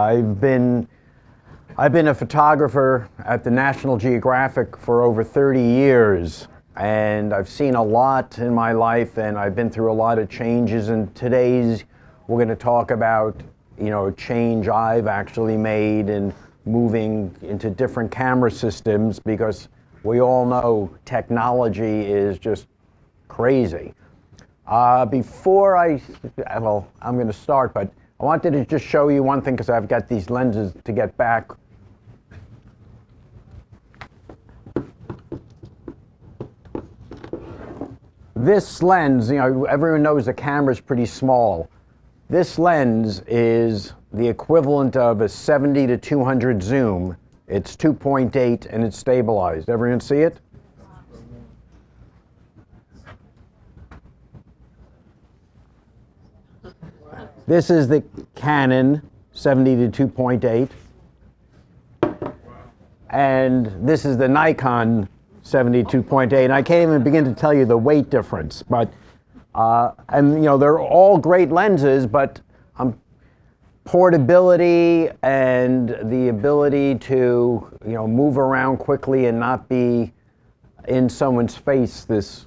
I've been a photographer at the National Geographic for over 30 years, and I've seen a lot in my life, and I've been through a lot of changes. And today's we're going to talk about, a change I've actually made in moving into different camera systems, because we all know technology is just crazy. I'm going to start, but I wanted to just show you one thing, because I've got these lenses to get back. This lens, everyone knows the camera's pretty small. This lens is the equivalent of a 70 to 200 zoom. It's 2.8 and it's stabilized. Everyone see it? This is the Canon 70 to 2.8. And this is the Nikon 72.8. And I can't even begin to tell you the weight difference. But they're all great lenses, but portability and the ability to move around quickly and not be in someone's face. This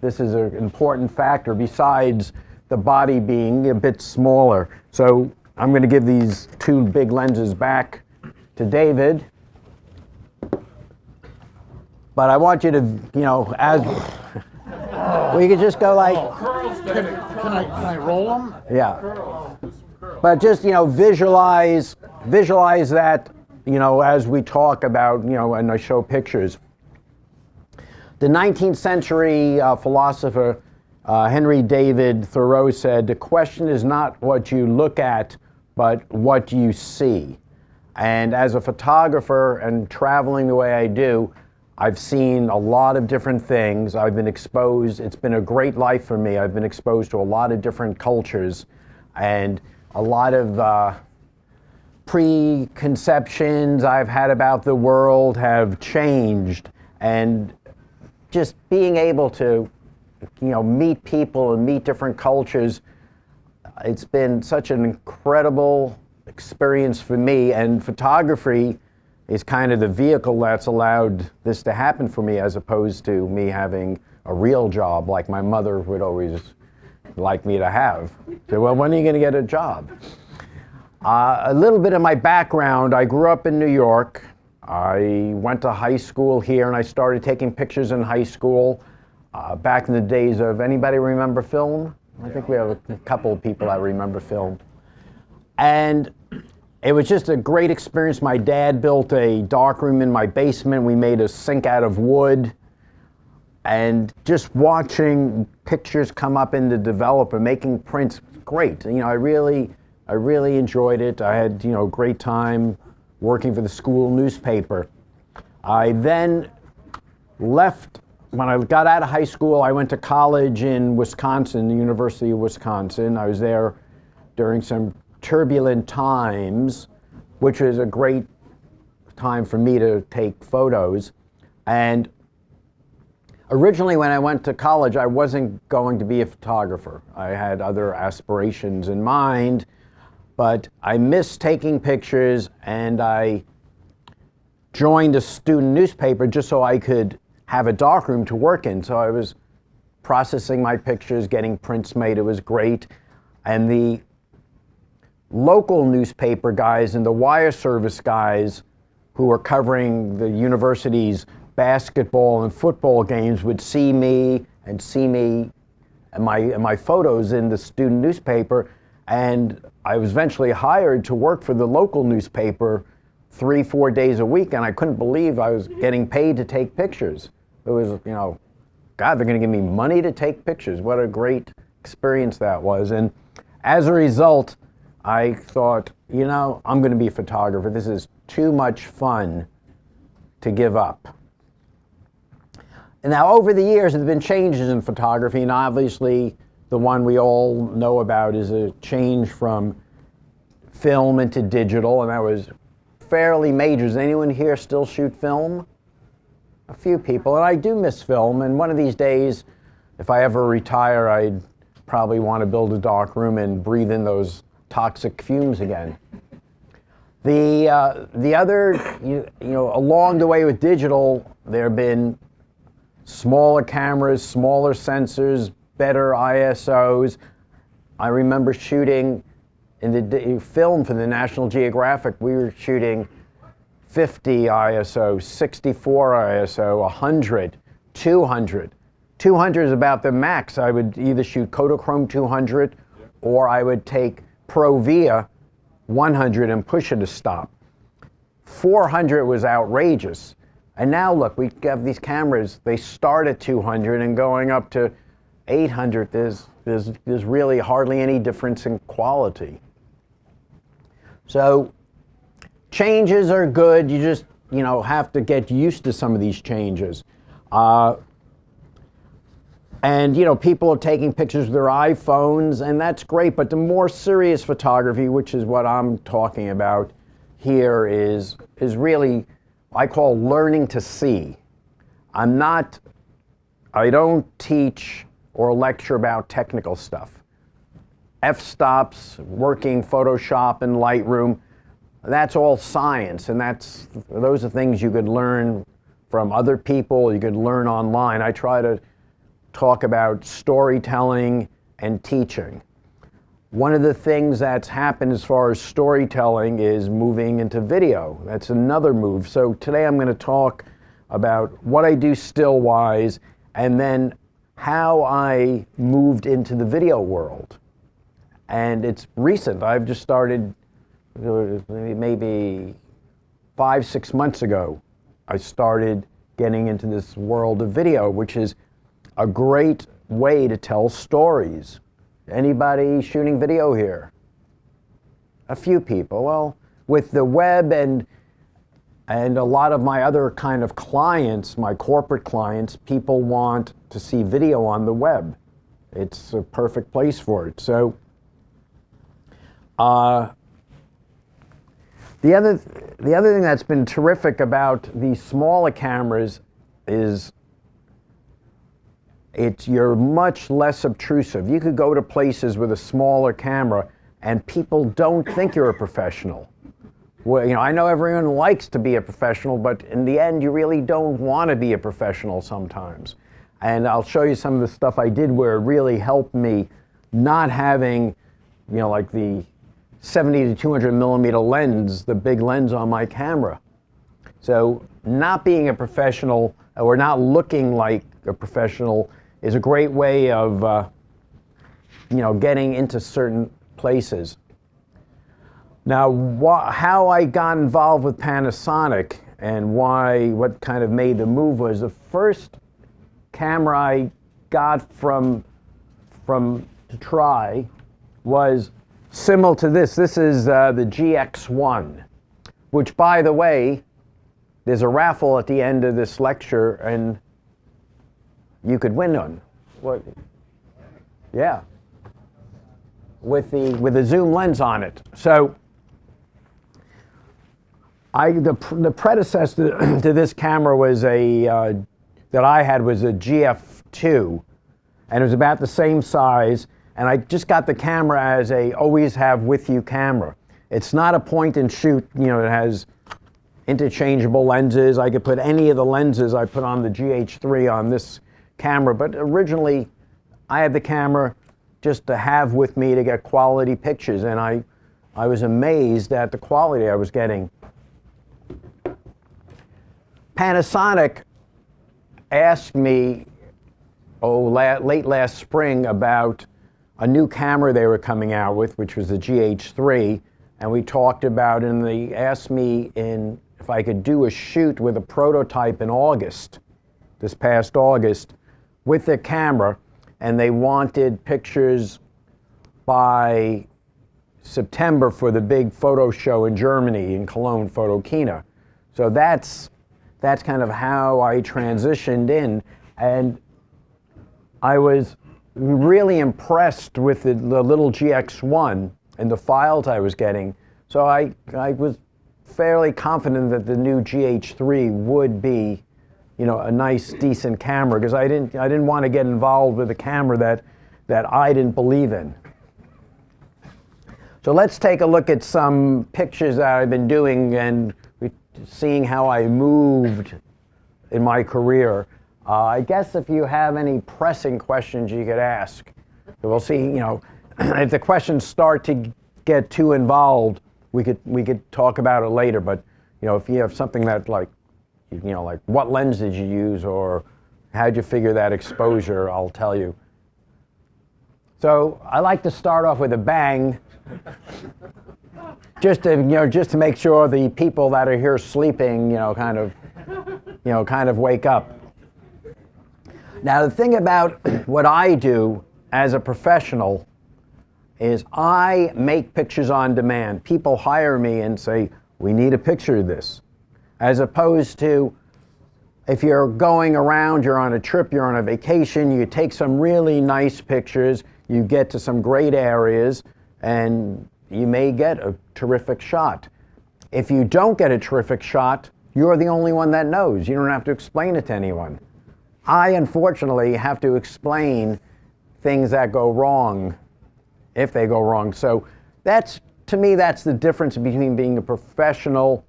is an important factor, besides the body being a bit smaller. So I'm going to give these two big lenses back to David. But I want you to, we could just go like. Can I roll them? Yeah. But just, visualize that, as we talk about, and I show pictures. The 19th century philosopher Henry David Thoreau said, "The question is not what you look at, but what you see." And as a photographer and traveling the way I do, I've seen a lot of different things. I've been exposed. It's been a great life for me. I've been exposed to a lot of different cultures, and a lot of preconceptions I've had about the world have changed. And just being able to, meet people and meet different cultures, it's been such an incredible experience for me. And photography is kind of the vehicle that's allowed this to happen for me, as opposed to me having a real job like my mother would always like me to have. So, well, when are you going to get a job? A little bit of my background: I grew up in New York. I went to high school here, and I started taking pictures in high school back in the days of, anybody remember film? I think we have a couple of people that remember film. And it was just a great experience. My dad built a darkroom in my basement. We made a sink out of wood. And just watching pictures come up in the developer, making prints, great. I really enjoyed it. I had, a great time working for the school newspaper. I then left. When I got out of high school, I went to college in Wisconsin, the University of Wisconsin. I was there during some turbulent times, which was a great time for me to take photos. And originally, when I went to college, I wasn't going to be a photographer. I had other aspirations in mind, but I missed taking pictures, and I joined a student newspaper just so I could have a darkroom to work in. So I was processing my pictures, getting prints made. It was great. And the local newspaper guys and the wire service guys who were covering the university's basketball and football games would see me and my photos in the student newspaper. And I was eventually hired to work for the local newspaper 3-4 days a week, and I couldn't believe I was getting paid to take pictures. It was, God, they're going to give me money to take pictures. What a great experience that was. And as a result, I thought, I'm going to be a photographer. This is too much fun to give up. And now, over the years, there have been changes in photography, and obviously the one we all know about is a change from film into digital, and that was fairly major. Does anyone here still shoot film? A few people, and I do miss film, and one of these days, if I ever retire, I'd probably want to build a dark room and breathe in those toxic fumes again. The other, along the way with digital, there have been smaller cameras, smaller sensors, better ISOs. I remember shooting in the film for the National Geographic. We were shooting 50 ISO, 64 ISO, 100, 200. 200 is about the max. I would either shoot Kodachrome 200 or I would take Pro Via 100 and push it to stop. 400 was outrageous. And now look, we have these cameras, they start at 200 and going up to 800, there's really hardly any difference in quality. So changes are good, you just have to get used to some of these changes. And people are taking pictures with their iPhones, and that's great, but the more serious photography, which is what I'm talking about here, is really, I call learning to see. I don't teach or lecture about technical stuff. F-stops, working Photoshop and Lightroom, that's all science, and those are things you could learn from other people, you could learn online. I try to talk about storytelling and teaching. One of the things that's happened as far as storytelling is moving into video. That's another move. So today I'm going to talk about what I do still-wise and then how I moved into the video world. And it's recent. I've just started maybe 5-6 months ago. I started getting into this world of video, which is a great way to tell stories. Anybody shooting video here? A few people. Well, with the web and a lot of my other kind of clients, my corporate clients, people want to see video on the web. It's a perfect place for it. So the other thing that's been terrific about these smaller cameras is you're much less obtrusive. You could go to places with a smaller camera and people don't think you're a professional. Well, I know everyone likes to be a professional, but in the end, you really don't want to be a professional sometimes. And I'll show you some of the stuff I did where it really helped me not having, like the 70 to 200 millimeter lens, the big lens on my camera. So not being a professional or not looking like a professional is a great way of, getting into certain places. Now, how I got involved with Panasonic and what kind of made the move was the first camera I got to try was similar to this. This is the GX1, which, by the way, there's a raffle at the end of this lecture, and you could win one. What? Yeah. With a zoom lens on it. So the predecessor to this camera was that I had was a GF2, and it was about the same size. And I just got the camera as a always have with you camera. It's not a point and shoot. It has interchangeable lenses. I could put any of the lenses I put on the GH3 on this camera, but originally I had the camera just to have with me to get quality pictures, and I was amazed at the quality I was getting. Panasonic asked me late last spring about a new camera they were coming out with, which was the GH3, and we talked about it, and they asked me if I could do a shoot with a prototype in August, this past August, with the camera, and they wanted pictures by September for the big photo show in Germany, in Cologne, Photokina. So that's kind of how I transitioned in, and I was really impressed with the little GX1 and the files I was getting. So I was fairly confident that the new GH3 would be, a nice, decent camera, because I didn't want to get involved with a camera that I didn't believe in. So let's take a look at some pictures that I've been doing and seeing how I moved in my career. I guess if you have any pressing questions you could ask. We'll see, if the questions start to get too involved, we could talk about it later. But, if you have something that like what lens did you use or how'd you figure that exposure, I'll tell you. So I like to start off with a bang, just to make sure the people that are here sleeping, kind of wake up. Now the thing about what I do as a professional is I make pictures on demand. People hire me and say, we need a picture of this. As opposed to if you're going around, you're on a trip, you're on a vacation, you take some really nice pictures, you get to some great areas, and you may get a terrific shot. If you don't get a terrific shot, you're the only one that knows. You don't have to explain it to anyone. I, unfortunately, have to explain things that go wrong, if they go wrong. So to me, that's the difference between being a professional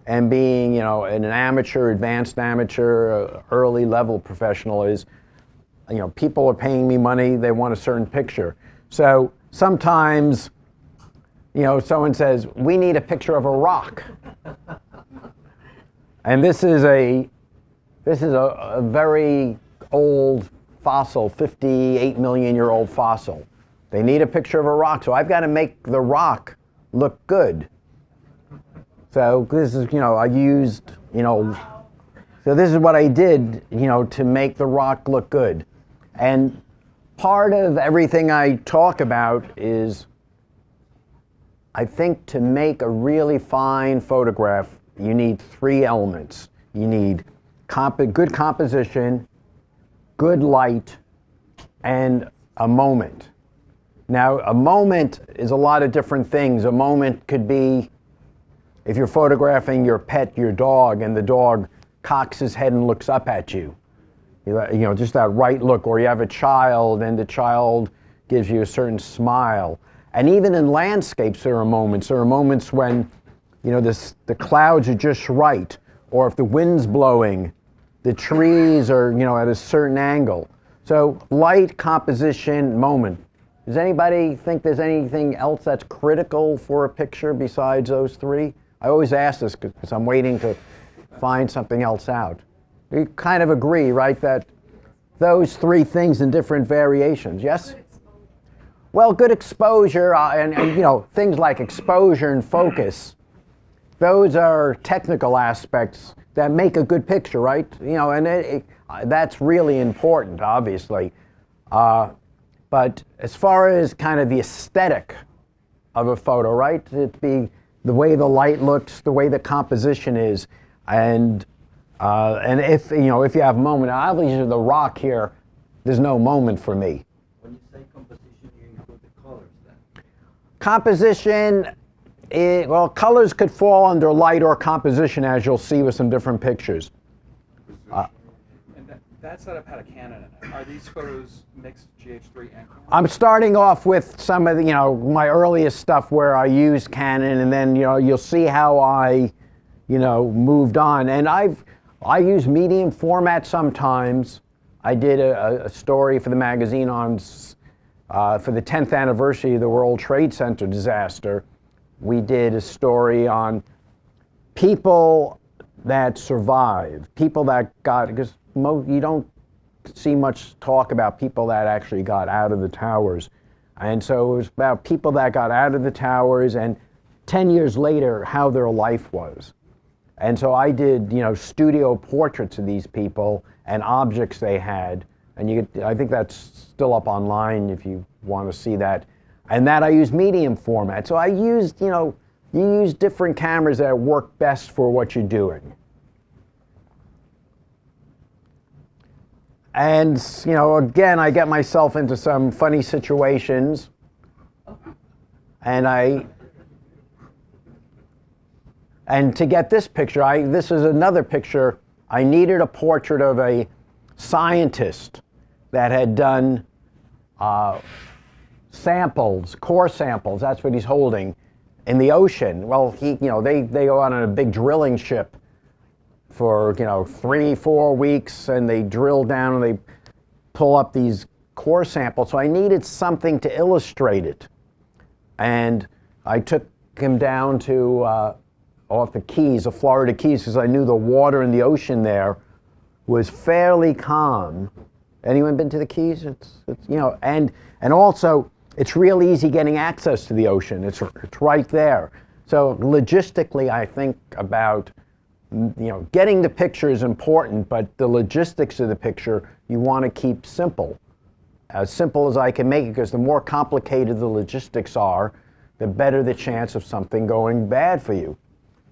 and being, an amateur, advanced amateur, early level professional is, people are paying me money, they want a certain picture. So sometimes, someone says, we need a picture of a rock. And this is a very old fossil, 58 million year old fossil. They need a picture of a rock, so I've got to make the rock look good. So this is, I used, so this is what I did, to make the rock look good. And part of everything I talk about is, I think to make a really fine photograph, you need three elements. You need good composition, good light, and a moment. Now, a moment is a lot of different things. A moment could be if you're photographing your pet, your dog, and the dog cocks his head and looks up at you. Just that right look. Or you have a child and the child gives you a certain smile. And even in landscapes, there are moments. There are moments when, the clouds are just right. Or if the wind's blowing, the trees are, at a certain angle. So light, composition, moment. Does anybody think there's anything else that's critical for a picture besides those three? I always ask this because I'm waiting to find something else out. You kind of agree, right, that those three things in different variations, yes? Well, good exposure and things like exposure and focus, those are technical aspects that make a good picture, right? And that's really important, obviously. But as far as kind of the aesthetic of a photo, right? It'd be the way the light looks, the way the composition is, and if if you have a moment, obviously the rock here, there's no moment for me. When you say composition, you include the colors then? Composition, colors could fall under light or composition, as you'll see with some different pictures. And that setup had a Canon in it. Are these photos mixed GH3 and Canon? I'm starting off with some of the, my earliest stuff where I used Canon, and then, you'll see how I, moved on. And I use medium format sometimes. I did a story for the magazine on, for the 10th anniversary of the World Trade Center disaster. We did a story on people that survived, people that got, because you don't see much talk about people that actually got out of the towers. And so it was about people that got out of the towers and 10 years later, how their life was. And so I did, studio portraits of these people and objects they had. And I think that's still up online if you want to see that. And that I use medium format. So I used, you use different cameras that work best for what you're doing. And, again, I get myself into some funny situations. And to get this picture, this is another picture. I needed a portrait of a scientist that had done samples, core samples, that's what he's holding, in the ocean. Well, they go out on a big drilling ship for 3-4 weeks, and they drill down and they pull up these core samples. So I needed something to illustrate it, and I took him down to off the Keys, the Florida Keys, because I knew the water in the ocean there was fairly calm. Anyone been to the Keys? It's and also it's real easy getting access to the ocean. It's right there. So logistically, I think about getting the picture is important, but the logistics of the picture you want to keep simple as I can make it, because the more complicated the logistics are, the better the chance of something going bad for you.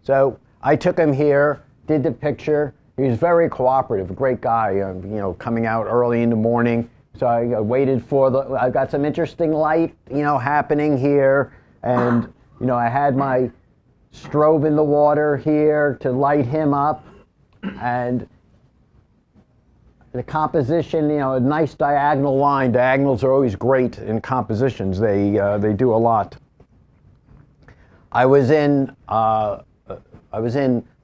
So I took him here, did the picture. He was very cooperative, a great guy, coming out early in the morning. So I waited for I got some interesting light, happening here. And, I had my strobe in the water here to light him up. And the composition, a nice diagonal line. Diagonals are always great in compositions. They do a lot. I was in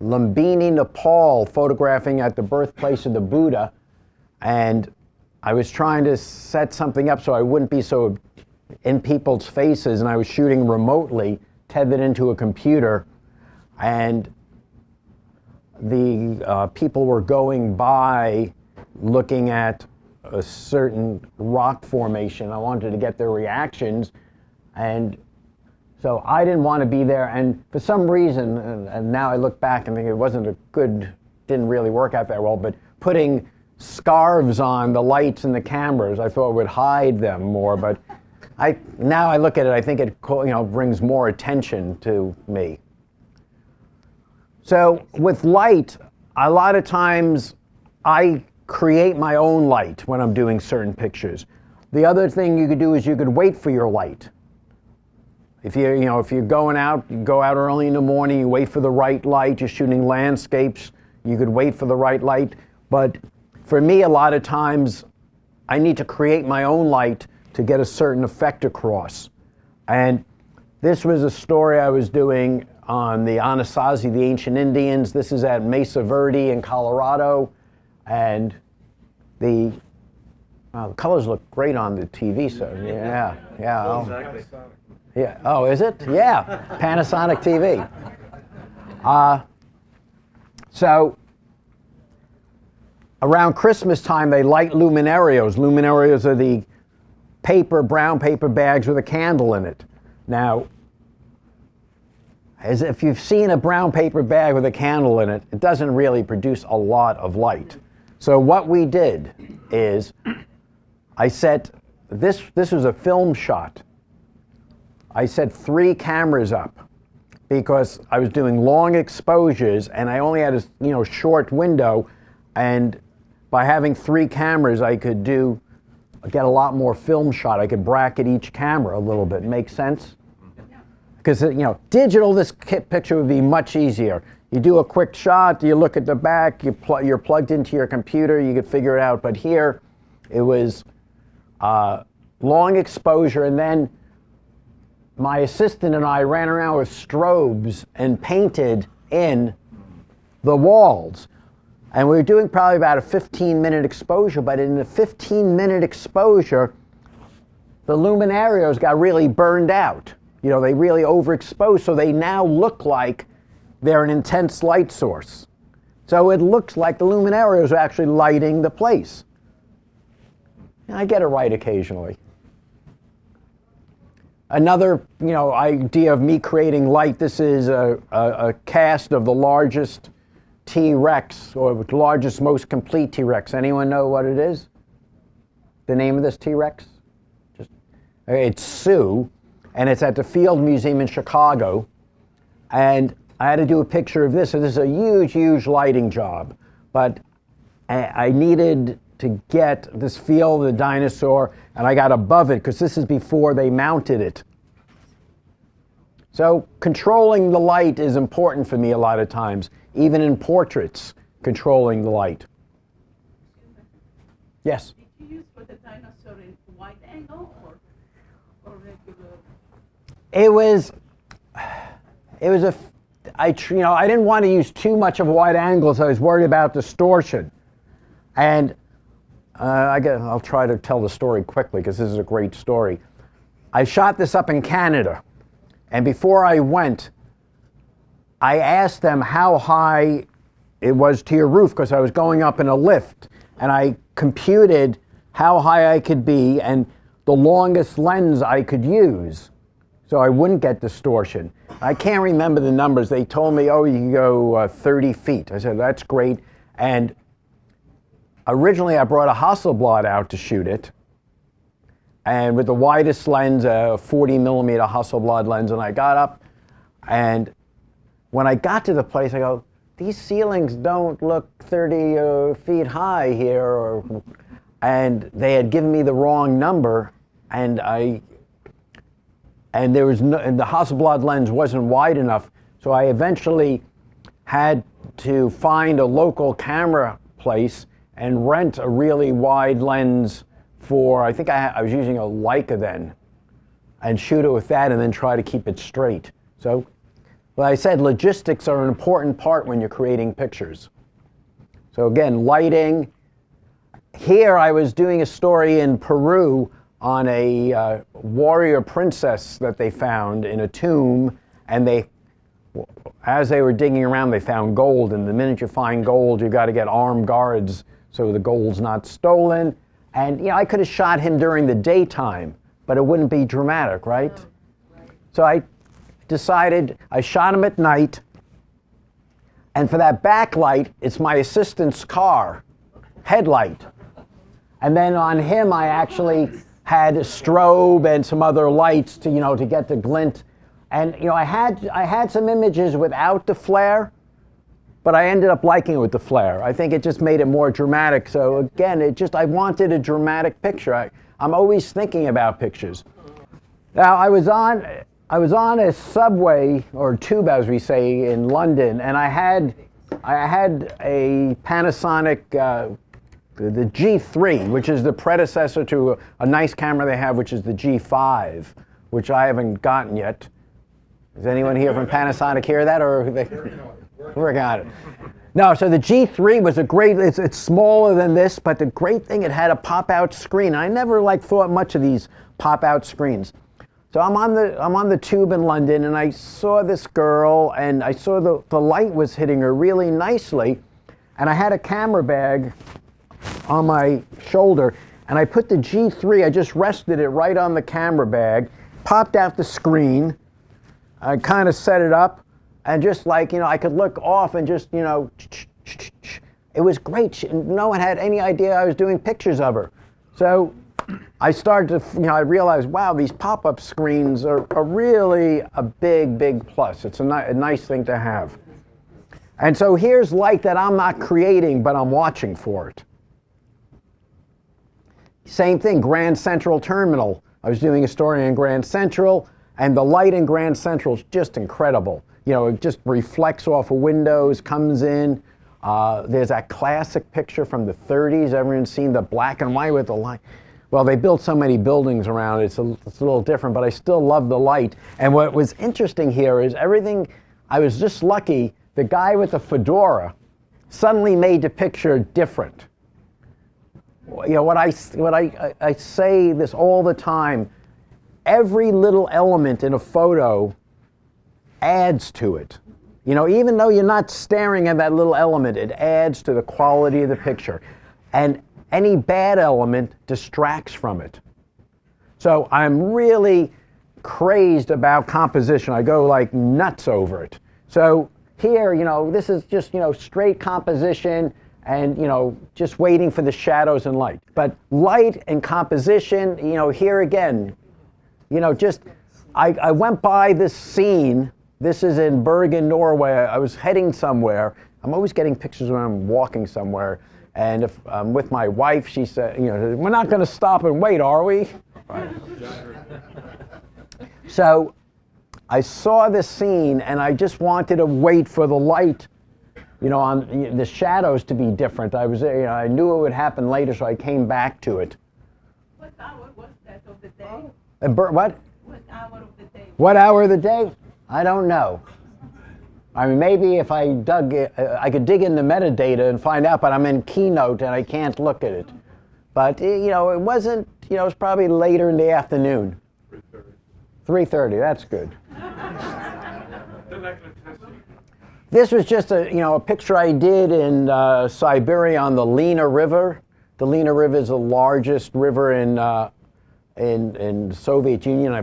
Lumbini, Nepal, photographing at the birthplace of the Buddha, and I was trying to set something up so I wouldn't be so in people's faces, and I was shooting remotely, tethered into a computer, and the people were going by looking at a certain rock formation. I wanted to get their reactions, and so I didn't want to be there, and for some reason, and now I look back and think it didn't really work out that well, but putting scarves on the lights and the cameras, I thought would hide them more, but now I look at it, I think it brings more attention to me. So with light, a lot of times I create my own light when I'm doing certain pictures. The other thing you could do is you could wait for your light. If you're going out, you go out early in the morning, you wait for the right light, you're shooting landscapes, you could wait for the right light. But for me, a lot of times, I need to create my own light to get a certain effect across. And this was a story I was doing on the Anasazi, the ancient Indians. This is at Mesa Verde in Colorado. And the colors look great on the TV, so yeah. Exactly. Yeah. Oh, is it? Yeah. Panasonic TV. So around Christmas time, they light luminarios. Luminarios are the brown paper bags with a candle in it. Now, as if you've seen a brown paper bag with a candle in it, it doesn't really produce a lot of light. So what we did is I set, this was a film shot. I set 3 cameras up because I was doing long exposures and I only had a short window, and by having 3 cameras I could get a lot more film shot. I could bracket each camera a little bit. Make sense? Because digital, this picture would be much easier. You do a quick shot, you look at the back, you're plugged into your computer, you could figure it out. But here it was long exposure, and then my assistant and I ran around with strobes and painted in the walls. And we were doing probably about a 15-minute exposure, but in the 15-minute exposure, the luminarios got really burned out. They really overexposed, so they now look like they're an intense light source. So it looks like the luminarios are actually lighting the place. And I get it right occasionally. Another, idea of me creating light, this is a cast of the largest T-Rex, or the largest, most complete T-Rex. Anyone know what it is? The name of this T-Rex? It's Sue, and it's at the Field Museum in Chicago. And I had to do a picture of this, so this is a huge, huge lighting job. But I needed to get this feel of the dinosaur, and I got above it because this is before they mounted it. So controlling the light is important for me a lot of times, even in portraits, controlling the light. Yes? Did you use for the dinosaur in wide angle or? It was I didn't want to use too much of wide angles. I was worried about distortion. And I'll try to tell the story quickly because this is a great story. I shot this up in Canada. And before I went, I asked them how high it was to your roof because I was going up in a lift. And I computed how high I could be and the longest lens I could use so I wouldn't get distortion. I can't remember the numbers. They told me, oh, you can go 30 feet. I said, that's great. And originally I brought a Hasselblad out to shoot it. And with the widest lens, a 40 millimeter Hasselblad lens, and I got up, and when I got to the place, I go, these ceilings don't look 30 feet high here, and they had given me the wrong number, and and the Hasselblad lens wasn't wide enough, so I eventually had to find a local camera place and rent a really wide lens for, I think I was using a Leica then, and shoot it with that and then try to keep it straight. So, like I said, logistics are an important part when you're creating pictures. So again, lighting. Here I was doing a story in Peru on a warrior princess that they found in a tomb, and as they were digging around, they found gold, and the minute you find gold, you got to get armed guards so the gold's not stolen. And I could have shot him during the daytime, but it wouldn't be dramatic, right? So I decided, I shot him at night, and for that backlight, it's my assistant's car headlight. And then on him, I actually had a strobe and some other lights to get the glint. And I had some images without the flare, but I ended up liking it with the flare. I think it just made it more dramatic. So again, I wanted a dramatic picture. I'm always thinking about pictures. Now I was on a subway or tube, as we say, in London, and I had a Panasonic the G3, which is the predecessor to a nice camera they have, which is the G5, which I haven't gotten yet. Does anyone here from Panasonic hear that, or they working on it? No, so the G3 was a great, it's smaller than this, but the great thing, it had a pop-out screen. I never thought much of these pop-out screens. So I'm on the tube in London, and I saw this girl, and I saw the light was hitting her really nicely, and I had a camera bag on my shoulder, and I put the G3, I just rested it right on the camera bag, popped out the screen, I kind of set it up, and just I could look off and just, it was great. No one had any idea I was doing pictures of her. So I started to, I realized, wow, these pop-up screens are really a big, big plus. It's a nice thing to have. And so here's light that I'm not creating, but I'm watching for it. Same thing, Grand Central Terminal. I was doing a story in Grand Central, and the light in Grand Central is just incredible. It just reflects off of windows, comes in. There's that classic picture from the 30s. Everyone's seen the black and white with the light. Well, they built so many buildings around it, it's a little different, but I still love the light. And what was interesting here is everything, I was just lucky, the guy with the fedora suddenly made the picture different. What I say this all the time, every little element in a photo adds to it. Even though you're not staring at that little element, it adds to the quality of the picture. And any bad element distracts from it. So I'm really crazed about composition. I go nuts over it. So here, this is just, straight composition and, just waiting for the shadows and light. But light and composition, here again, I went by this scene. This is in Bergen, Norway. I was heading somewhere. I'm always getting pictures when I'm walking somewhere. And if I'm with my wife, she said, we're not going to stop and wait, are we? Right. So I saw this scene, and I just wanted to wait for the light, on the shadows to be different. I knew it would happen later, so I came back to it. What hour was that of the day? What? What hour of the day? What hour of the day? I don't know. I mean, maybe if I dug it, I could dig in the metadata and find out, but I'm in Keynote and I can't look at it. But, you know, it wasn't, you know, it was probably later in the afternoon. 3:30, that's good. This was just a, you know, a picture I did in Siberia on the Lena River. The Lena River is the largest river in the Soviet Union.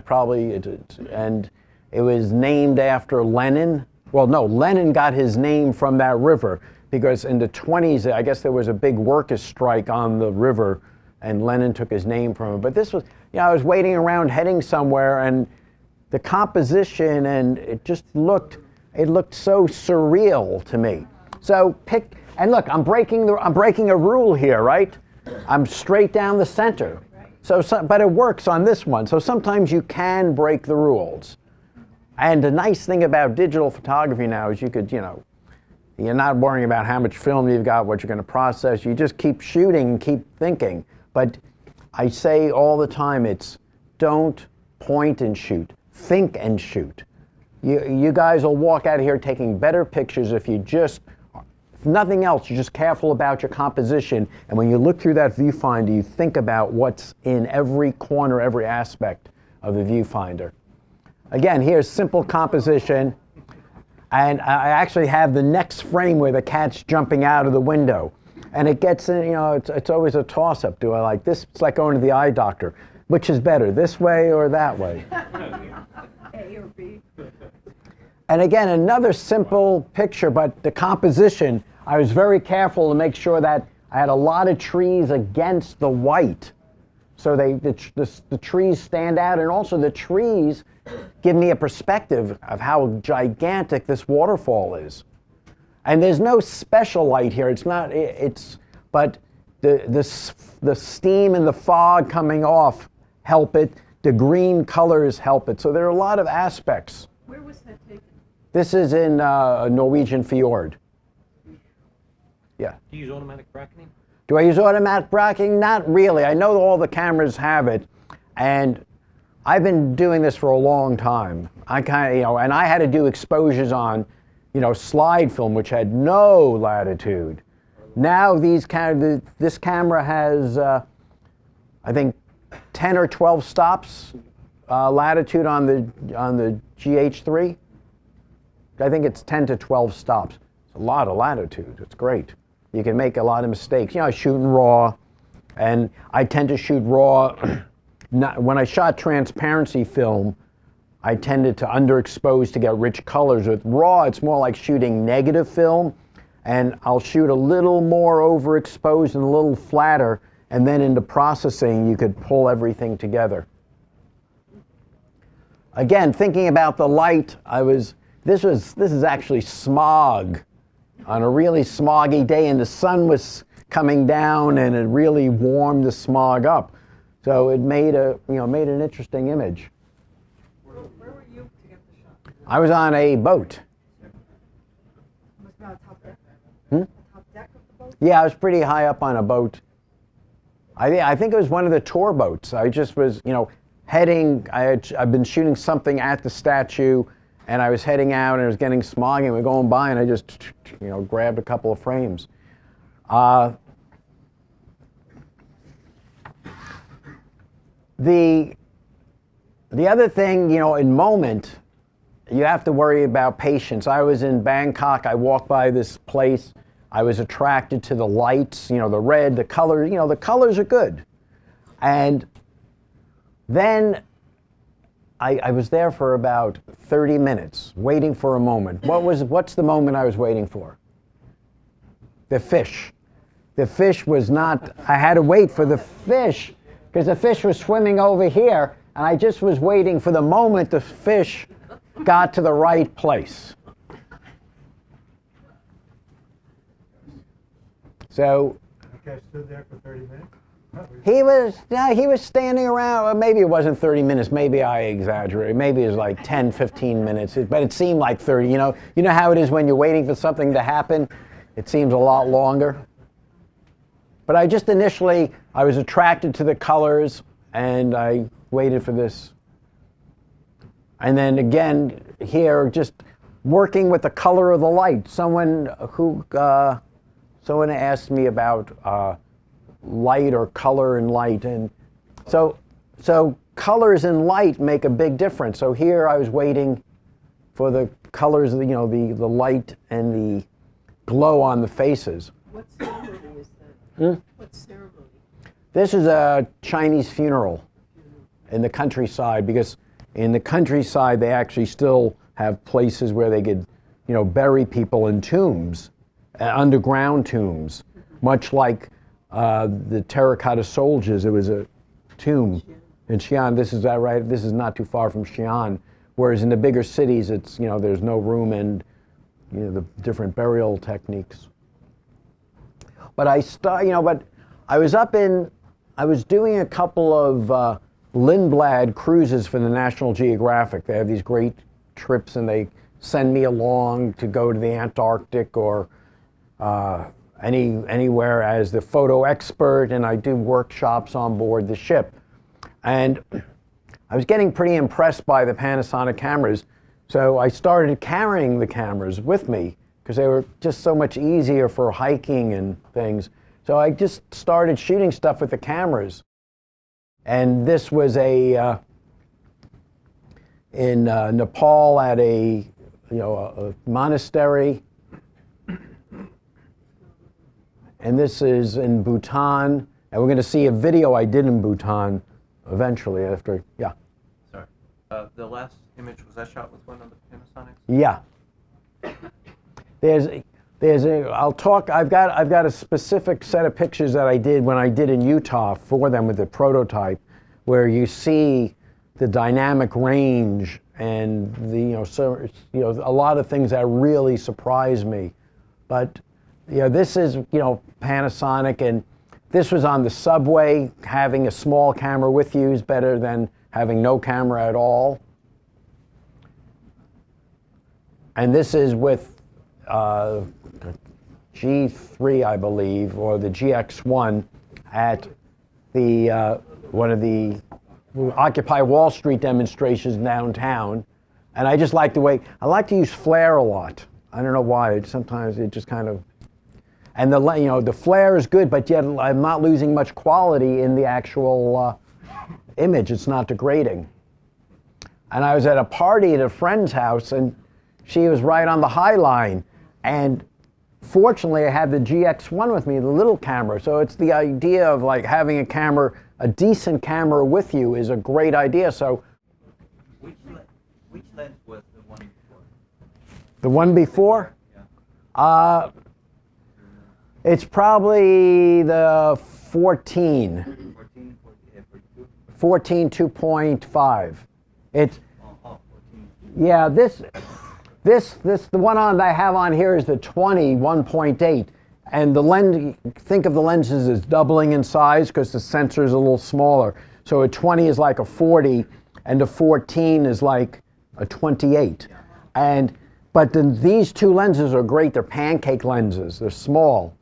And it was named after Lenin. Well, no, Lenin got his name from that river because in the 20s, I guess there was a big workers' strike on the river, and Lenin took his name from it. But this was, you know, I was waiting around heading somewhere, and the composition, and it just looked so surreal to me. So and look, I'm breaking a rule here, right? I'm straight down the center. But it works on this one. So sometimes you can break the rules. And the nice thing about digital photography now is you could, you know, you're not worrying about how much film you've got, what you're going to process. You just keep shooting and keep thinking. But I say all the time, it's don't point and shoot. Think and shoot. You guys will walk out of here taking better pictures if you just, if nothing else, you're just careful about your composition. And when you look through that viewfinder, you think about what's in every corner, every aspect of the viewfinder. Again, here's simple composition, and I actually have the next frame where the cat's jumping out of the window. And it gets, you know, it's always a toss-up. Do I like this? It's like going to the eye doctor. Which is better, this way or that way? A or B. And again, another simple picture, but the composition, I was very careful to make sure that I had a lot of trees against the white. So the trees stand out, and also the trees give me a perspective of how gigantic this waterfall is. And there's no special light here. But the steam and the fog coming off help it. The green colors help it. So there are a lot of aspects. Where was that taken? This is in a Norwegian fjord. Yeah. Do you use automatic bracketing? Do I use automatic bracketing? Not really. I know all the cameras have it, and I've been doing this for a long time. I kind of, you know, and I had to do exposures on, you know, slide film, which had no latitude. Now this camera has, I think, 10 or 12 stops latitude on the GH3. I think it's 10 to 12 stops. It's a lot of latitude. It's great. You can make a lot of mistakes. You know, I shoot in RAW, and I tend to shoot RAW. When I shot transparency film, I tended to underexpose to get rich colors. With RAW, it's more like shooting negative film, and I'll shoot a little more overexposed and a little flatter, and then into processing, you could pull everything together. Again, thinking about the light, this is actually smog on a really smoggy day, and the sun was coming down, and it really warmed the smog up. So it made an interesting image. Where were you to get the shot? I was on a boat. Was it on a top deck? Top deck of the boat? Yeah, I was pretty high up on a boat. I think it was one of the tour boats. I just was, you know, heading. I've been shooting something at the statue, and I was heading out, and it was getting smoggy, and we were going by, and I just, you know, grabbed a couple of frames. The other thing, you know, in moment, you have to worry about patience. I was in Bangkok. I walked by this place. I was attracted to the lights, you know, the red, the color, you know, the colors are good. And then I was there for about 30 minutes, waiting for a moment. What's the moment I was waiting for? The fish. The fish was not, I had to wait for the fish, because the fish was swimming over here, and I just was waiting for the moment the fish got to the right place. So You guys stood there for 30 minutes? he was standing around, or maybe it wasn't 30 minutes, maybe I exaggerated, maybe it was like 10, 15 minutes, but it seemed like 30, you know how it is when you're waiting for something to happen, it seems a lot longer. But I just initially, I was attracted to the colors, and I waited for this. And then again, here, just working with the color of the light. Someone asked me about light or color and light, and so colors and light make a big difference. So here I was waiting for the colors, the light and the glow on the faces. What ceremony is that? What ceremony? This is a Chinese funeral in the countryside, because in the countryside they actually still have places where they could, bury people in tombs, underground tombs, much like the terracotta soldiers. It was a tomb in Xi'an. This is that right? This is not too far from Xi'an. Whereas in the bigger cities, it's there's no room and the different burial techniques. But I was doing a couple of Lindblad cruises for the National Geographic. They have these great trips, and they send me along to go to the Antarctic or anywhere as the photo expert, and I do workshops on board the ship. And I was getting pretty impressed by the Panasonic cameras, so I started carrying the cameras with me because they were just so much easier for hiking and things. So I just started shooting stuff with the cameras. And this was in Nepal at a monastery. And this is in Bhutan. And we're going to see a video I did in Bhutan eventually after, yeah. Sorry. The last image, was that shot with one of the Panasonics? Yeah. I've got a specific set of pictures that I did when I did in Utah for them with the prototype, where you see the dynamic range and a lot of things that really surprised me. But this is Panasonic, and this was on the subway. Having a small camera with you is better than having no camera at all. And this is with G3, I believe, or the GX1 at the one of the Occupy Wall Street demonstrations downtown. And I just like the way, I like to use flare a lot. I don't know why, sometimes it just kind of, and the flare is good, but yet I'm not losing much quality in the actual image. It's not degrading. And I was at a party at a friend's house, and she was right on the High Line. And fortunately, I had the GX1 with me, the little camera. So it's the idea of having a camera, a decent camera with you is a great idea. So Which lens was the one before? the one before, Yeah. it's probably the 14, 14 2.5. It's, 14. yeah, the one that I have on here is the 20 1.8, and the lens, think of the lenses as doubling in size because the sensor is a little smaller. So a 20 is like a 40, and a 14 is like a 28. But these two lenses are great. They're pancake lenses. They're small,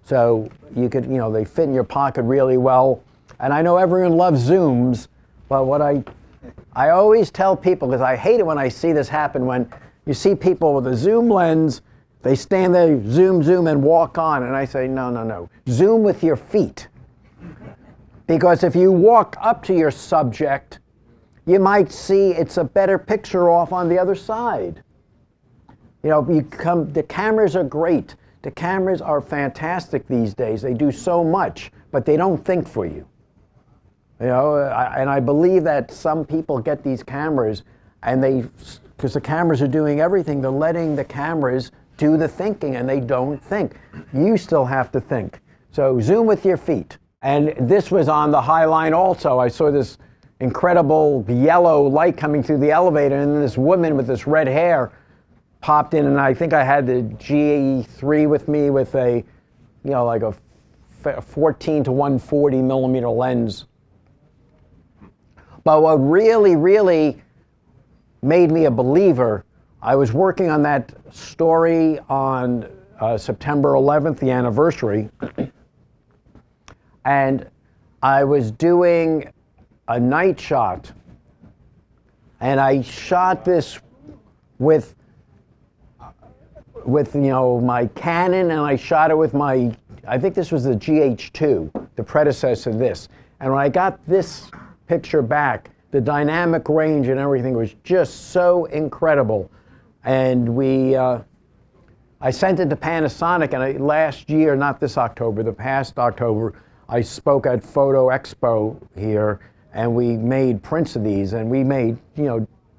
so you could, they fit in your pocket really well. And I know everyone loves zooms, but what I always tell people, because I hate it when I see this happen, when you see people with a zoom lens, they stand there, zoom, and walk on. And I say, no. Zoom with your feet. Because if you walk up to your subject, you might see it's a better picture off on the other side. The cameras are great. The cameras are fantastic these days. They do so much, but they don't think for you. And I believe that some people get these cameras, and because the cameras are doing everything, they're letting the cameras do the thinking, and they don't think. You still have to think. So zoom with your feet. And this was on the High Line also. I saw this incredible yellow light coming through the elevator, and then this woman with this red hair popped in, and I think I had the GH3 with me with a 14 to 140 millimeter lens. But what really made me a believer, I was working on that story on September 11th, the anniversary, and I was doing a night shot, and I shot this with my Canon, and I shot it with my, I think this was the GH2, the predecessor to this. And when I got this picture back, the dynamic range and everything was just so incredible. And I sent it to Panasonic, and last year, not this October, the past October, I spoke at Photo Expo here, and we made prints of these, and we made,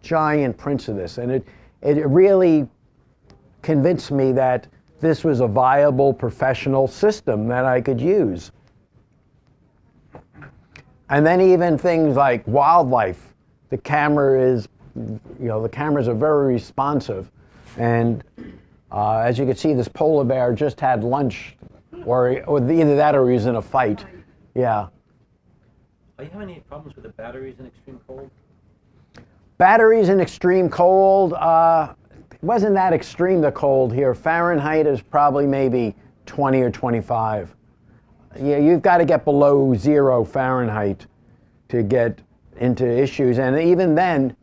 giant prints of this. And it really convinced me that this was a viable professional system that I could use. And then even things like wildlife, the camera is, the cameras are very responsive. And as you can see, this polar bear just had lunch, or either that or he was in a fight. Yeah. Are you having any problems with the batteries in extreme cold? Batteries in extreme cold, it wasn't that extreme, the cold here. Fahrenheit is probably maybe 20 or 25. Yeah, you've got to get below 0 Fahrenheit to get into issues. And even then,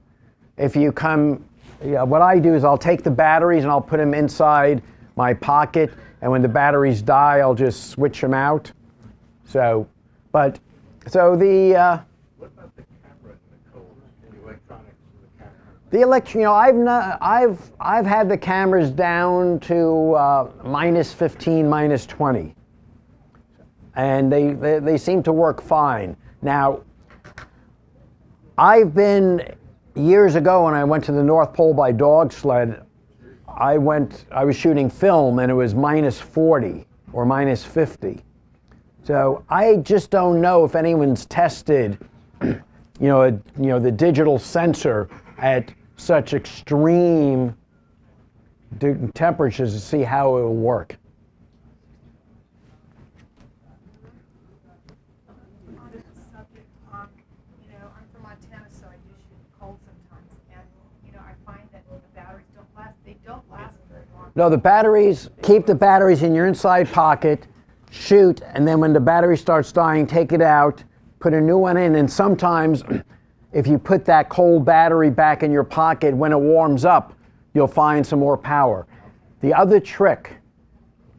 if you come, what I do is I'll take the batteries and I'll put them inside my pocket, and when the batteries die, I'll just switch them out. So the What about the camera in the cold? The electronics of the camera? I've had the cameras down to -15, -20, and they seem to work fine. Now, I've been years ago when I went to the North Pole by dog sled. I was shooting film, and it was -40 or -50. So I just don't know if anyone's tested, the digital sensor at such extreme temperatures to see how it will work. On this subject, I'm from Montana, so I do shoot cold sometimes, and I find that the batteries don't last. They don't last very long. No, keep the batteries in your inside pocket, shoot, and then when the battery starts dying, take it out, put a new one in, and sometimes if you put that cold battery back in your pocket, when it warms up, you'll find some more power. The other trick,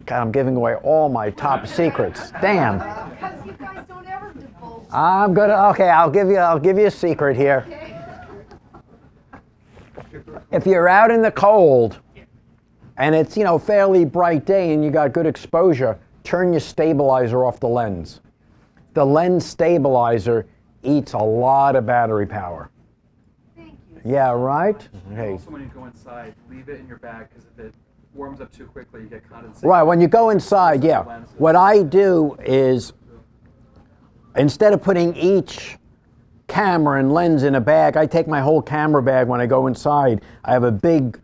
God, I'm giving away all my top secrets. Damn. Because you guys don't ever divulge. I'll give you a secret here. If you're out in the cold and it's, fairly bright day and you got good exposure, turn your stabilizer off the lens. The lens stabilizer eats a lot of battery power. Thank you. Yeah, right? Okay. Also, when you go inside, leave it in your bag, because if it warms up too quickly, you get condensation. Right, when you go inside, yeah. What I do is, instead of putting each camera and lens in a bag, I take my whole camera bag when I go inside. I have a big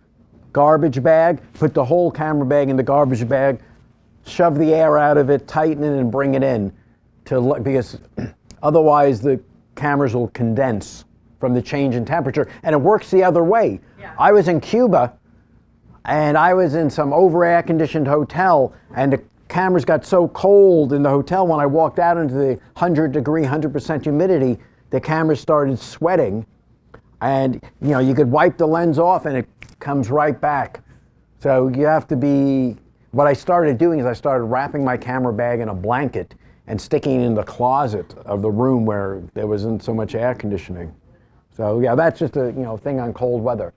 garbage bag, put the whole camera bag in the garbage bag, shove the air out of it, tighten it, and bring it in, because otherwise the cameras will condense from the change in temperature, and it works the other way. Yeah. I was in Cuba, and I was in some over air-conditioned hotel, and the cameras got so cold in the hotel when I walked out into the 100-degree, 100% humidity, the cameras started sweating, and you could wipe the lens off and it comes right back. So you have to be, what I started doing is I started wrapping my camera bag in a blanket and sticking it in the closet of the room where there wasn't so much air conditioning. So yeah, that's just a thing on cold weather.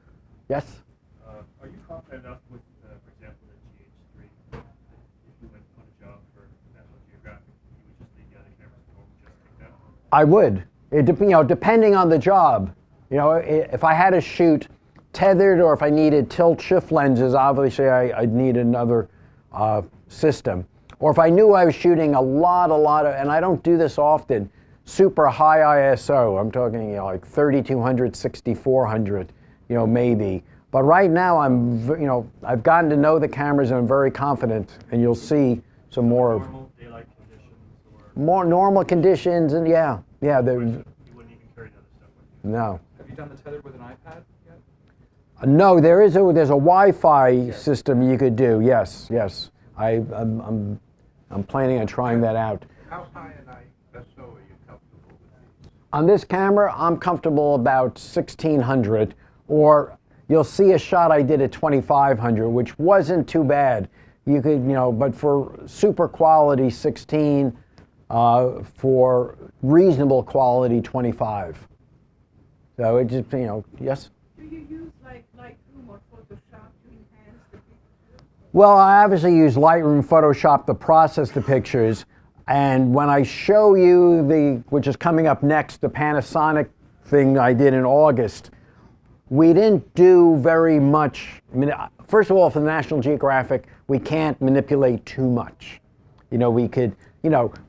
Yes? Are you confident enough with, for example, the GH3, that if you went on a job for National Geographic, you would just leave the other cameras at home and just take that one? I would. Depending on the job. If I had to shoot tethered or if I needed tilt shift lenses, obviously I'd need another system. Or if I knew I was shooting a lot of, and I don't do this often, super high ISO. I'm talking like 3200, 6400, maybe. But right now I've gotten to know the cameras and I'm very confident, and you'll see some more of Normal daylight conditions or more normal conditions, and yeah. you wouldn't even carry the other stuff with you? No. Have you done the tethered with an iPad yet? No, there's a Wi-Fi system you could do. Yes. I'm planning on trying that out. How high an ISO are you comfortable with these? On this camera, I'm comfortable about 1600, or you'll see a shot I did at 2500, which wasn't too bad. You could, but for super quality 16, for reasonable quality 25. So it just, yes? Do you use like Lightroom or Photoshop to enhance the picture? Well, I obviously use Lightroom, Photoshop to process the pictures. And when I show you which is coming up next, the Panasonic thing I did in August, we didn't do very much. I mean, first of all, for the National Geographic, we can't manipulate too much. We could,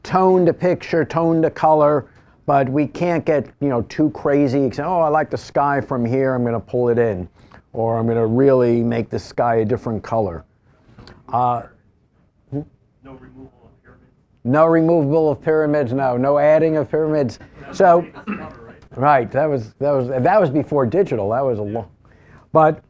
tone the picture, tone the color, but we can't get, too crazy. Oh, I like the sky from here, I'm going to pull it in. Or I'm going to really make the sky a different color. No removal of pyramids. No removal of pyramids, no adding of pyramids. So, right, that was before digital. That was a long. But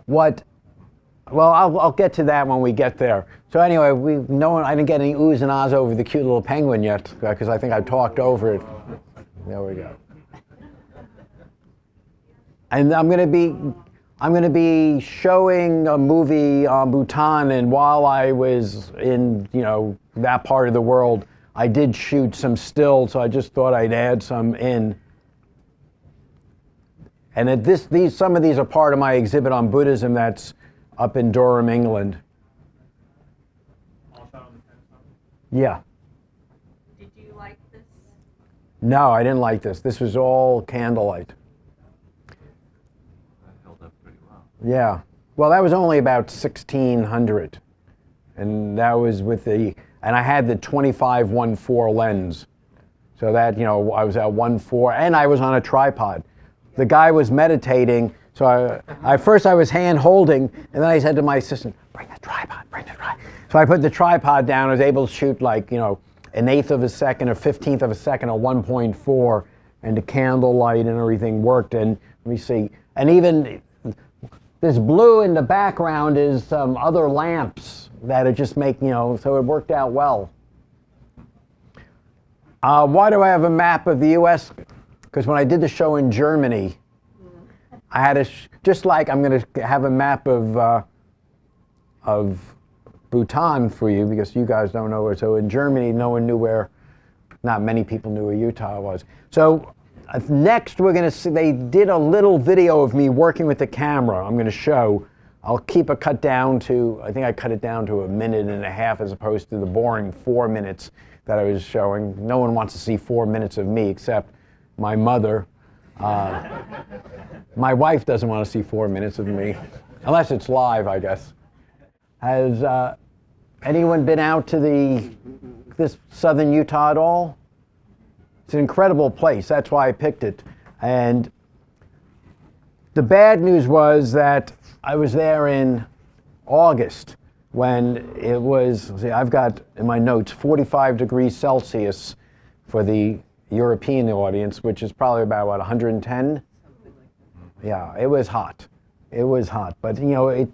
well, I'll get to that when we get there. So anyway, I didn't get any oohs and ahs over the cute little penguin yet, because I think I talked over it. There we go. And I'm going to be showing a movie on Bhutan, and while I was in, that part of the world, I did shoot some stills, so I just thought I'd add some in. And some of these are part of my exhibit on Buddhism that's up in Durham, England. All shot on the Panasonic? Yeah. Did you like this? No, I didn't like this. This was all candlelight. That held up pretty well. Yeah. Well, that was only about 1600. And that was and I had the 25-1.4 lens. So that, I was at 1.4, and I was on a tripod. The guy was meditating, so first I was hand holding, and then I said to my assistant, bring the tripod. So I put the tripod down. I was able to shoot like, an eighth of a second, a 15th of a second, a 1.4, and the candlelight and everything worked. And let me see, and even this blue in the background is some other lamps that are just making, so it worked out well. Why do I have a map of the U.S.? Because when I did the show in Germany, I had just like I'm going to have a map of Bhutan for you, because you guys don't know where. So in Germany, no one knew where, not many people knew where Utah was. So next we're going to see, they did a little video of me working with the camera. I'm going to show. I'll keep it cut down to, I think I cut it down to 1.5 minutes as opposed to the boring 4 minutes that I was showing. No one wants to see 4 minutes of me except my mother. My wife doesn't want to see 4 minutes of me, unless it's live, I guess. Has anyone been out to this southern Utah at all? It's an incredible place. That's why I picked it. And the bad news was that I was there in August when it was, I've got in my notes 45 degrees Celsius for the European audience, which is probably about, 110? Yeah, it was hot. It was hot. But, the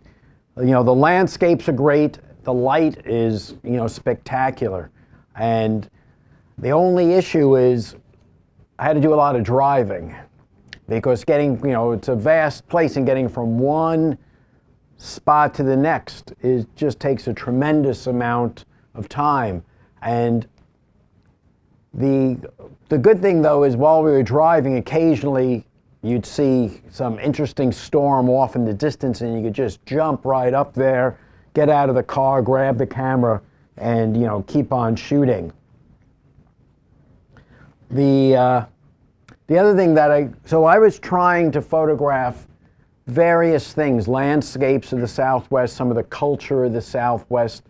landscapes are great. The light is, spectacular. And the only issue is I had to do a lot of driving, because getting, it's a vast place, and getting from one spot to the next just takes a tremendous amount of time. And the good thing, though, is while we were driving, occasionally you'd see some interesting storm off in the distance, and you could just jump right up there, get out of the car, grab the camera, and keep on shooting. The other thing that I was trying to photograph various things, landscapes of the Southwest, some of the culture of the Southwest,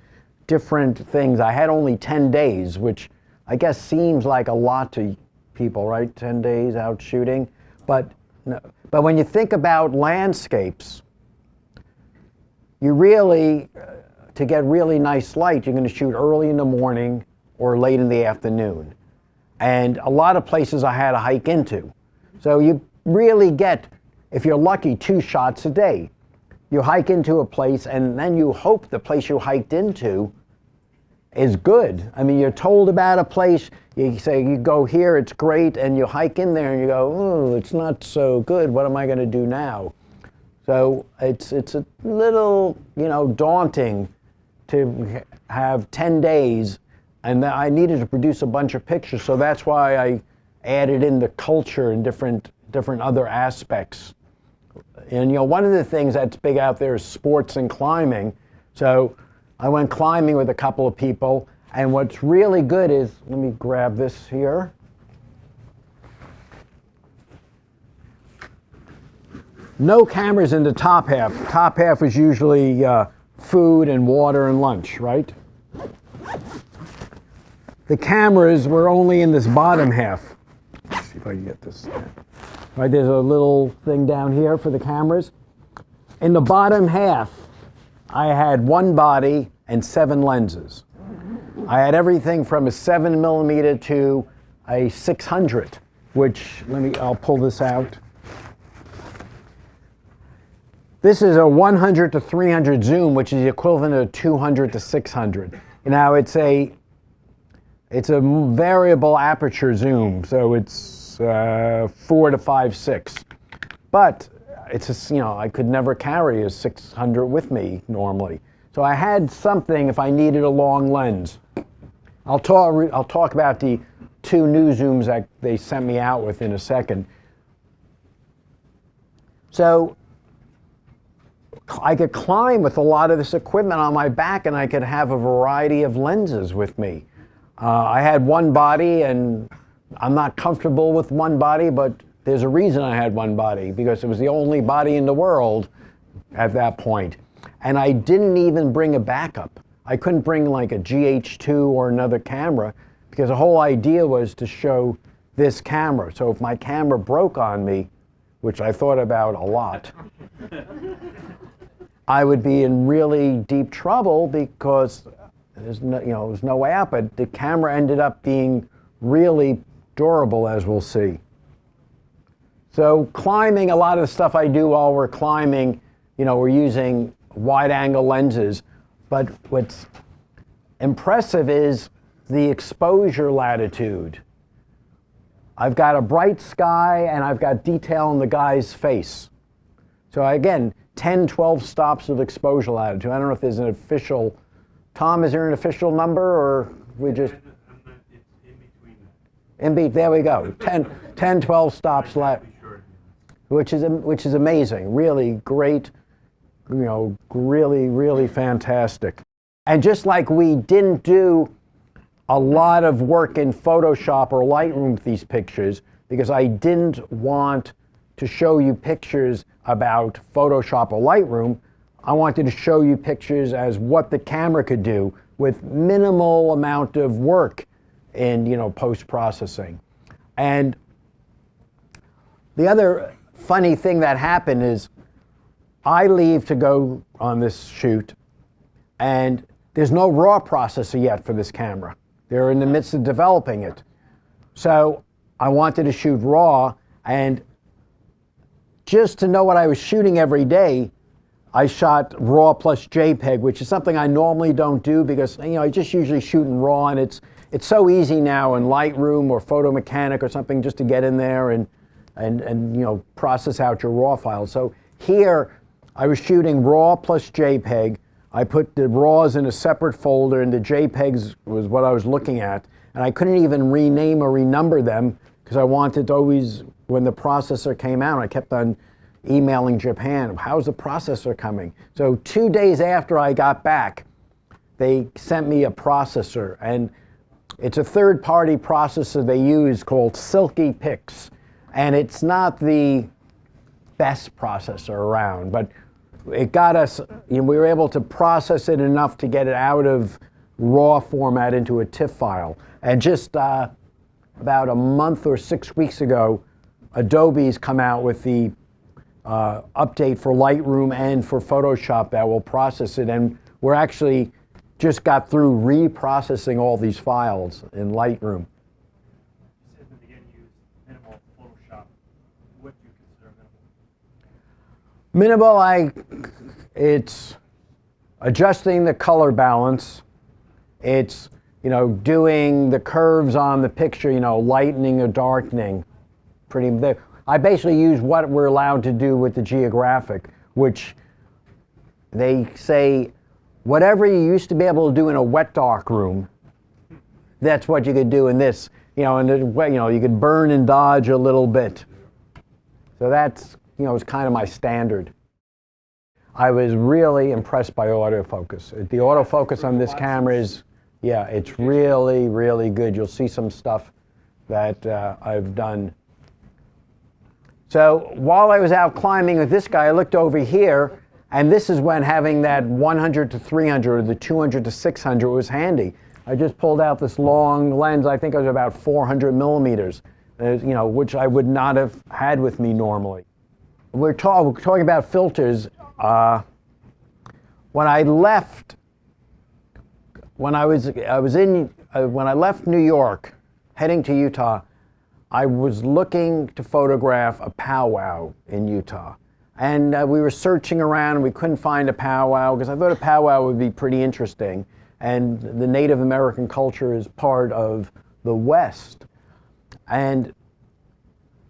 different things. I had only 10 days, which I guess seems like a lot to people, right? 10 days out shooting. But when you think about landscapes, you really, to get really nice light, you're going to shoot early in the morning or late in the afternoon. And a lot of places I had to hike into. So you really get, if you're lucky, 2 shots a day. You hike into a place, and then you hope the place you hiked into is good. I mean, you're told about a place, you say you go here, it's great, and you hike in there and you go, oh, it's not so good, what am I going to do now? So it's a little, daunting to have 10 days, and I needed to produce a bunch of pictures, so that's why I added in the culture and different other aspects. And one of the things that's big out there is sports and climbing. So I went climbing with a couple of people, and what's really good is, let me grab this here. No cameras in the top half. Top half is usually food and water and lunch, right? The cameras were only in this bottom half. Let's see if I can get this. Right, there's a little thing down here for the cameras. In the bottom half, I had one body and 7 lenses. I had everything from a 7mm to a 600, which, I'll pull this out. This is a 100 to 300 zoom, which is the equivalent of 200 to 600. Now it's a variable aperture zoom, so it's 4 to 5/6. But it's I could never carry a 600 with me normally. So I had something if I needed a long lens. I'll talk about the 2 new zooms that they sent me out with in a second. So I could climb with a lot of this equipment on my back, and I could have a variety of lenses with me. I had one body, and I'm not comfortable with one body, but there's a reason I had one body, because it was the only body in the world at that point. And I didn't even bring a backup. I couldn't bring like a GH2 or another camera, because the whole idea was to show this camera. So if my camera broke on me, which I thought about a lot, I would be in really deep trouble, because there's no way out. But the camera ended up being really durable, as we'll see. So climbing, a lot of the stuff I do while we're climbing, we're using wide-angle lenses. But what's impressive is the exposure latitude. I've got a bright sky, and I've got detail in the guy's face. So again, 10, 12 stops of exposure latitude. I don't know if there's an official, Tom, is there an official number, or we just? It's in between. There we go. 10, 12 stops which is amazing. Really great, really, really fantastic. And just like we didn't do a lot of work in Photoshop or Lightroom with these pictures, because I didn't want to show you pictures about Photoshop or Lightroom. I wanted to show you pictures as what the camera could do with minimal amount of work in post-processing. And the other funny thing that happened is I leave to go on this shoot, and there's no RAW processor yet for this camera. They're in the midst of developing it. So I wanted to shoot RAW, and just to know what I was shooting every day, I shot RAW plus JPEG, which is something I normally don't do, because I just usually shoot in RAW, and it's so easy now in Lightroom or Photo Mechanic or something just to get in there and process out your RAW files. So here I was shooting RAW plus JPEG. I put the RAWs in a separate folder, and the JPEGs was what I was looking at, and I couldn't even rename or renumber them, because I wanted to always, when the processor came out, I kept on emailing Japan, how's the processor coming? So 2 days after I got back, they sent me a processor, and it's a third-party processor they use called Silky Pix, and it's not the best processor around, but it got us, we were able to process it enough to get it out of RAW format into a TIFF file. And just about a month or 6 weeks ago, Adobe's come out with the update for Lightroom and for Photoshop that will process it, and we're actually just got through reprocessing all these files in Lightroom. You said that again you use minimal Photoshop. What do you consider minimal? Minimal, it's adjusting the color balance. It's, you know, doing the curves on the picture, you know, lightening or darkening. I basically use what we're allowed to do with the Geographic, which they say whatever you used to be able to do in a wet dark room, that's what you could do in this. You know, and you know, you could burn and dodge a little bit. So that's, you know, it's kind of my standard. I was really impressed by autofocus. The autofocus on this camera is, yeah, it's really, really good. You'll see some stuff that I've done. So while I was out climbing with this guy, I looked over here, and this is when having that 100 to 300 or the 200 to 600 was handy. I just pulled out this long lens. I think it was about 400 millimeters, you know, which I would not have had with me normally. We're talking about filters. When I left, when I left New York, heading to Utah, I was looking to photograph a powwow in Utah. And we were searching around and we couldn't find a powwow because I thought a powwow would be pretty interesting. And the Native American culture is part of the West. And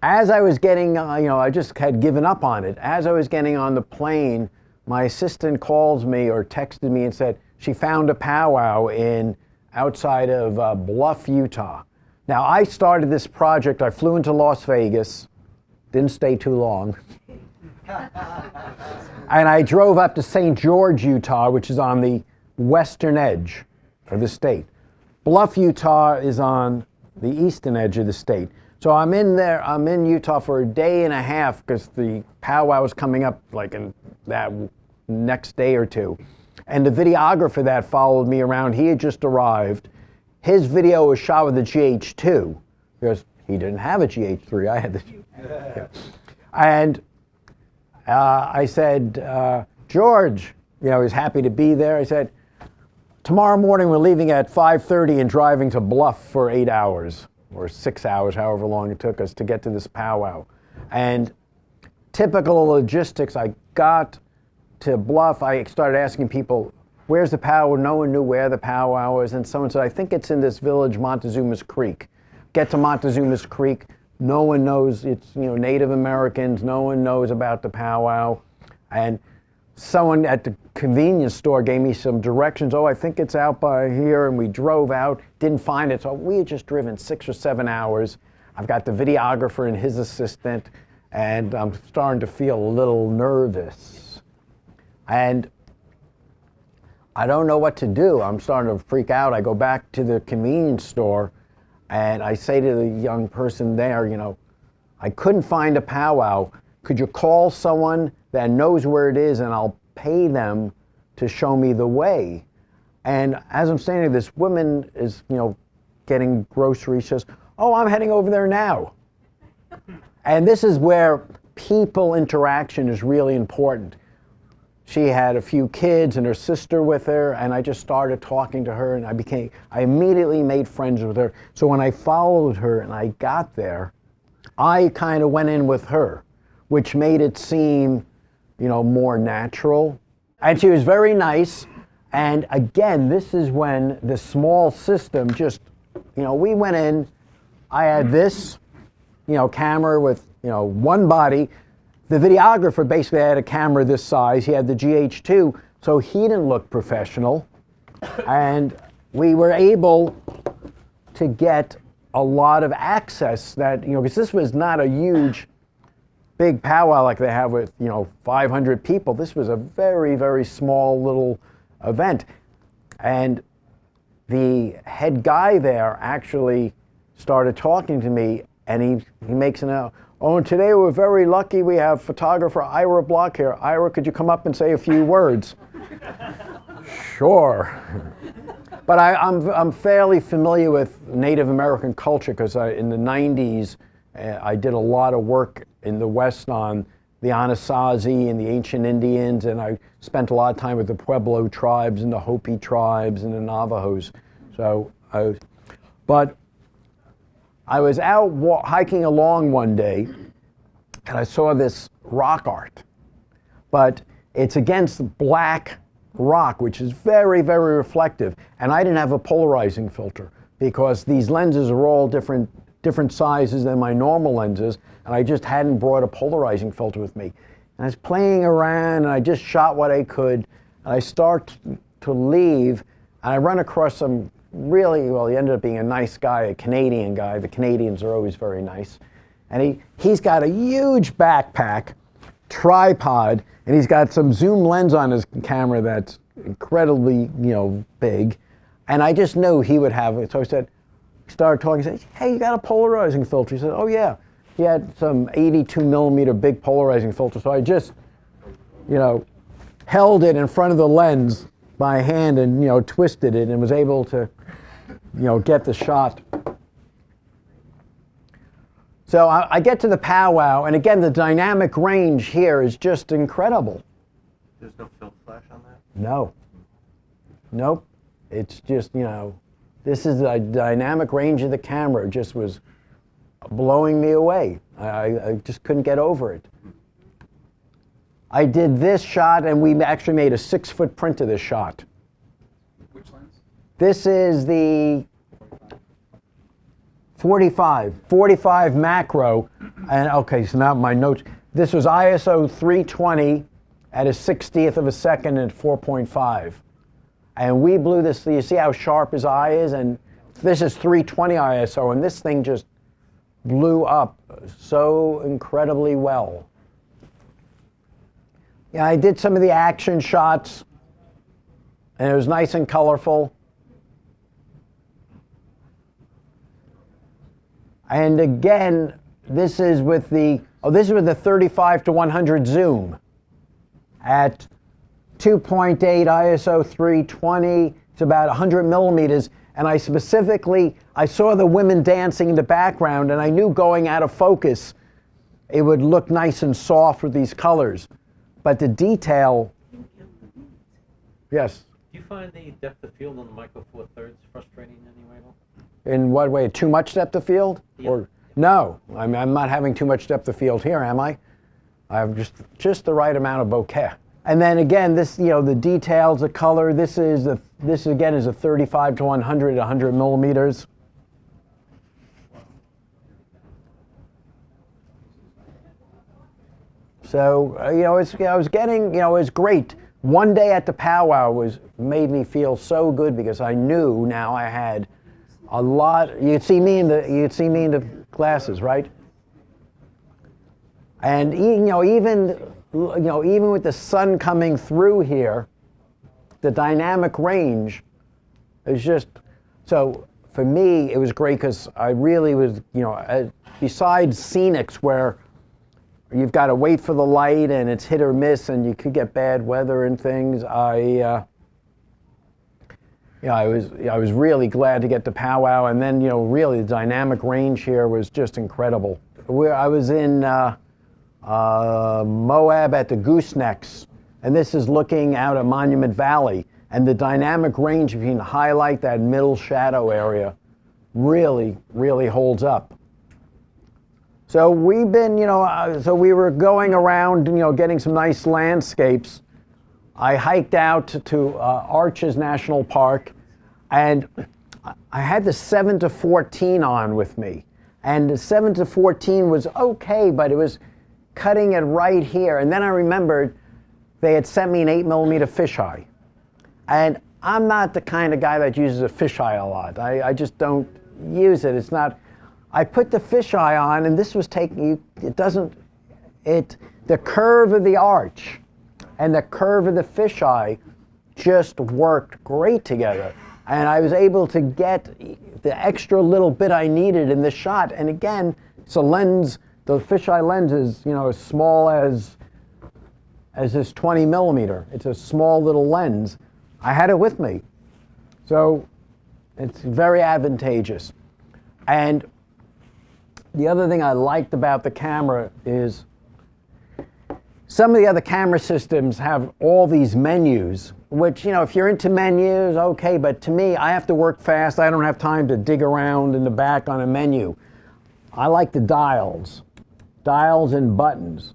as I was getting, you know, I just had given up on it. As I was getting on the plane, my assistant calls me or texted me and said she found a powwow outside of Bluff, Utah. Now, I started this project. I flew into Las Vegas, didn't stay too long. And I drove up to St. George, Utah, which is on the western edge of the state. Bluff, Utah is on the eastern edge of the state. So I'm in Utah for a day and a half because the powwow was coming up like in that next day or two. And the videographer that followed me around, he had just arrived. His video was shot with the GH2 because he didn't have a GH3. I had the yeah. And I said, George, you know, he was happy to be there. I said, tomorrow morning we're leaving at 5:30 and driving to Bluff for 8 hours or 6 hours, however long it took us to get to this powwow. And typical logistics, I got to Bluff, I started asking people, where's the powwow? No one knew where the powwow was, and someone said, I think it's in this village, Montezuma's Creek. Get to Montezuma's Creek, no one knows, it's, you know, Native Americans, no one knows about the powwow. And someone at the convenience store gave me some directions. Oh, I think it's out by here, and we drove out, didn't find it. So we had just driven 6 or 7 hours. I've got the videographer and his assistant, and I'm starting to feel a little nervous. And I don't know what to do. I'm starting to freak out. I go back to the convenience store, and I say to the young person there, you know, I couldn't find a powwow. Could you call someone that knows where it is, and I'll pay them to show me the way? And as I'm standing there, this woman is, you know, getting groceries. She says, oh, I'm heading over there now. And this is where people interaction is really important. She had a few kids and her sister with her, and I just started talking to her, and I immediately made friends with her. So when I followed her and I got there, I kind of went in with her, which made it seem, you know, more natural. And she was very nice. And again, this is when the small system just, you know, we went in, I had this, you know, camera with, you know, one body. The videographer basically had a camera this size. He had the GH2, so he didn't look professional. And we were able to get a lot of access that, you know, because this was not a huge, big powwow like they have with, you know, 500 people. This was a very, very small little event. And the head guy there actually started talking to me, and he makes an out. Oh, and today we're very lucky we have photographer Ira Block here. Ira, could you come up and say a few words? Sure. But I'm fairly familiar with Native American culture because in the 90s I did a lot of work in the West on the Anasazi and the ancient Indians, and I spent a lot of time with the Pueblo tribes and the Hopi tribes and the Navajos. So but I was out hiking along one day, and I saw this rock art, but it's against black rock, which is very, very reflective. And I didn't have a polarizing filter because these lenses are all different sizes than my normal lenses, and I just hadn't brought a polarizing filter with me. And I was playing around, and I just shot what I could. And I start to leave, and I run across some really, well, he ended up being a nice guy, a Canadian guy. The Canadians are always very nice. And he's got a huge backpack, tripod, and he's got some zoom lens on his camera that's incredibly, big. And I just knew he would have it. So I started talking, said, hey, you got a polarizing filter? He said, oh yeah. He had some 82 millimeter big polarizing filter. So I just, held it in front of the lens by hand and, twisted it and was able to, get the shot. So I get to the powwow, and again, the dynamic range here is just incredible. There's no film flash on that? No. Nope. It's just, this is the dynamic range of the camera. It just was blowing me away. I just couldn't get over it. I did this shot, and we actually made a 6-foot print of this shot. Which lens? This is the 45 macro, and okay, so now my notes. This was ISO 320 at a 60th of a second at 4.5. And we blew this, you see how sharp his eye is? And this is 320 ISO, and this thing just blew up so incredibly well. Yeah, I did some of the action shots, and it was nice and colorful. And again, this is with the 35 to 100 zoom at 2.8 ISO 320. It's about 100 millimeters. And I saw the women dancing in the background, and I knew going out of focus, it would look nice and soft with these colors. But the detail, yes? Do you find the depth of field on the Micro Four Thirds frustrating in any way at all? In what way? Too much depth of field? Yeah. Or no, I'm not having too much depth of field here, am I? I have just the right amount of bokeh. And then again, this, the details, the color. This again is a 35 to 100 millimeters. So I was getting, it was great. One day at the powwow made me feel so good because I knew now I had a lot. You'd see me in the glasses, right? And even with the sun coming through here, the dynamic range is just so. For me, it was great because I really was, besides scenics where you've got to wait for the light and it's hit or miss and you could get bad weather and things. I was really glad to get to powwow, and then really the dynamic range here was just incredible. I was in Moab at the goosenecks, and this is looking out at Monument Valley, and the dynamic range, if you can highlight that middle shadow area, really, really holds up. So we've been, so we were going around, getting some nice landscapes. I hiked out to Arches National Park, and I had the 7 to 14 on with me. And the 7 to 14 was okay, but it was cutting it right here. And then I remembered they had sent me an 8 millimeter fisheye. And I'm not the kind of guy that uses a fisheye a lot. I just don't use it. It's not. I put the fisheye on, and this was taking, the curve of the arch and the curve of the fisheye just worked great together. And I was able to get the extra little bit I needed in the shot. And again, it's a lens, the fisheye lens is, as small as this 20 millimeter. It's a small little lens. I had it with me. So it's very advantageous. And the other thing I liked about the camera is some of the other camera systems have all these menus, which, if you're into menus, okay, but to me, I have to work fast. I don't have time to dig around in the back on a menu. I like the dials and buttons,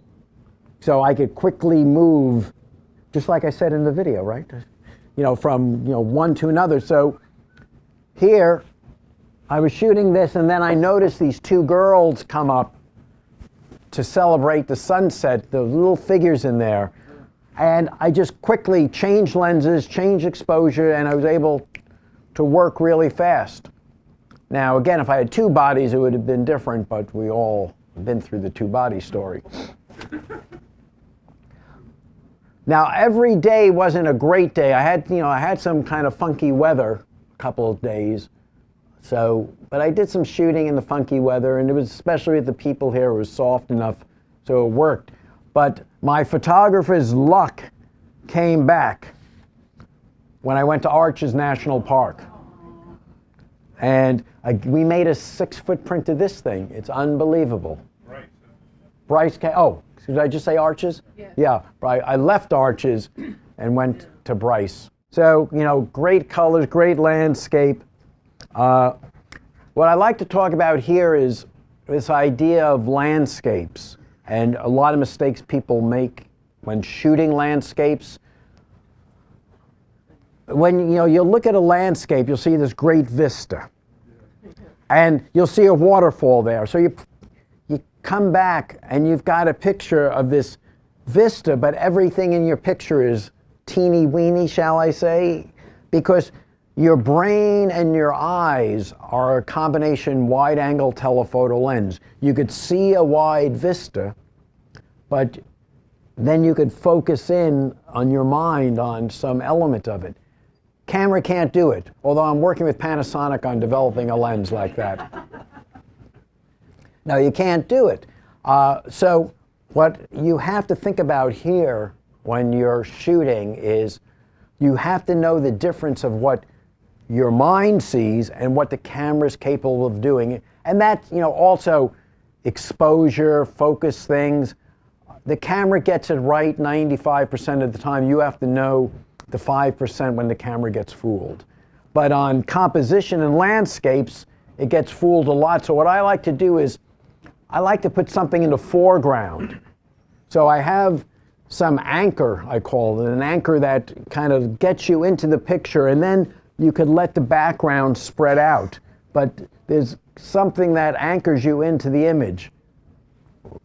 so I could quickly move just like I said in the video, right? From one to another. So here, I was shooting this, and then I noticed these two girls come up to celebrate the sunset, the little figures in there. And I just quickly changed lenses, changed exposure, and I was able to work really fast. Now, again, if I had two bodies, it would have been different, but we all been through the two-body story. Now, every day wasn't a great day. I had some kind of funky weather a couple of days. But I did some shooting in the funky weather, and it was, especially with the people here, it was soft enough, so it worked. But my photographer's luck came back when I went to Arches National Park. And we made a 6-foot print of this thing. It's unbelievable. Bryce came, did I just say Arches? Yes. Yeah, I left Arches and went to Bryce. So, great colors, great landscape. What I like to talk about here is this idea of landscapes and a lot of mistakes people make when shooting landscapes. When you look at a landscape, you'll see this great vista, and you'll see a waterfall there. So you come back and you've got a picture of this vista, but everything in your picture is teeny weeny, shall I say, because your brain and your eyes are a combination wide-angle telephoto lens. You could see a wide vista, but then you could focus in on your mind on some element of it. Camera can't do it, although I'm working with Panasonic on developing a lens like that. No, you can't do it. So what you have to think about here when you're shooting is you have to know the difference of what your mind sees and what the camera is capable of doing. And that, also exposure, focus things. The camera gets it right 95% of the time. You have to know the 5% when the camera gets fooled. But on composition and landscapes, it gets fooled a lot. So what I like to do is I like to put something in the foreground. So I have some anchor, I call it, an anchor that kind of gets you into the picture, and then you could let the background spread out. But there's something that anchors you into the image.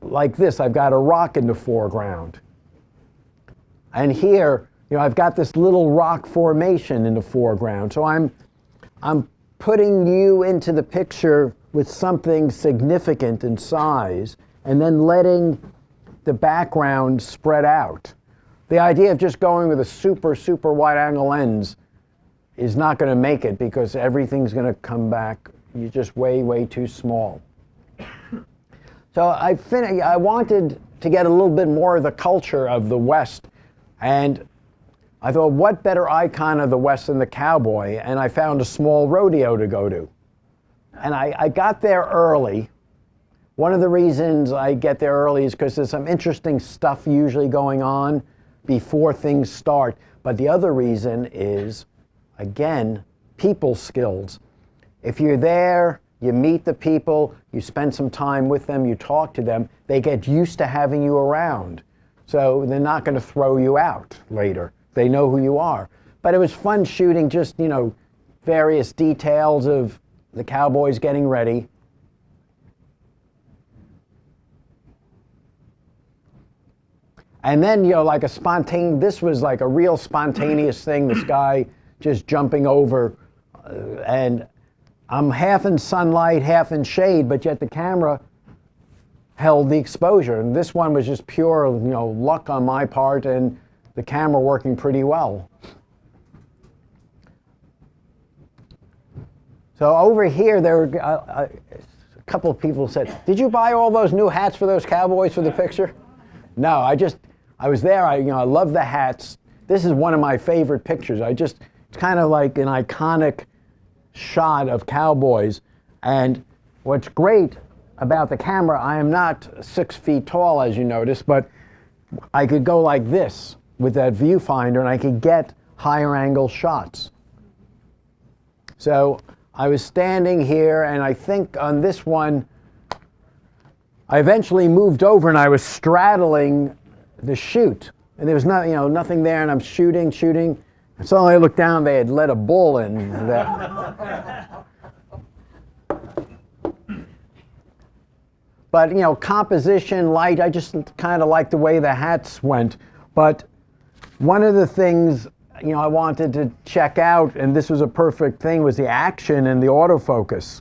Like this, I've got a rock in the foreground. And here, I've got this little rock formation in the foreground. So I'm putting you into the picture with something significant in size, and then letting the background spread out. The idea of just going with a super, super wide angle lens is not going to make it, because everything's going to come back. You're just way, way too small. So I wanted to get a little bit more of the culture of the West, and I thought, what better icon of the West than the cowboy? And I found a small rodeo to go to. And I got there early. One of the reasons I get there early is because there's some interesting stuff usually going on before things start. But the other reason is, again, people skills. If you're there, you meet the people, you spend some time with them, you talk to them, they get used to having you around. So they're not going to throw you out later. They know who you are. But it was fun shooting just, various details of the cowboys getting ready. And then, like this was like a real spontaneous thing, this guy just jumping over, and I'm half in sunlight, half in shade, but yet the camera held the exposure. And this one was just pure, luck on my part, and the camera working pretty well. So over here, there were a couple of people said, "Did you buy all those new hats for those cowboys for the picture?" No, I was there. I love the hats. This is one of my favorite pictures. It's kind of like an iconic shot of cowboys. And what's great about the camera, I am not 6 feet tall, as you notice, but I could go like this with that viewfinder, and I could get higher angle shots. So I was standing here, and I think on this one, I eventually moved over and I was straddling the chute. and there was nothing there, and I'm shooting, and suddenly I looked down, they had let a bull in that. But composition, light, I just kind of like the way the hats went. But one of the things I wanted to check out, and this was a perfect thing, was the action and the autofocus.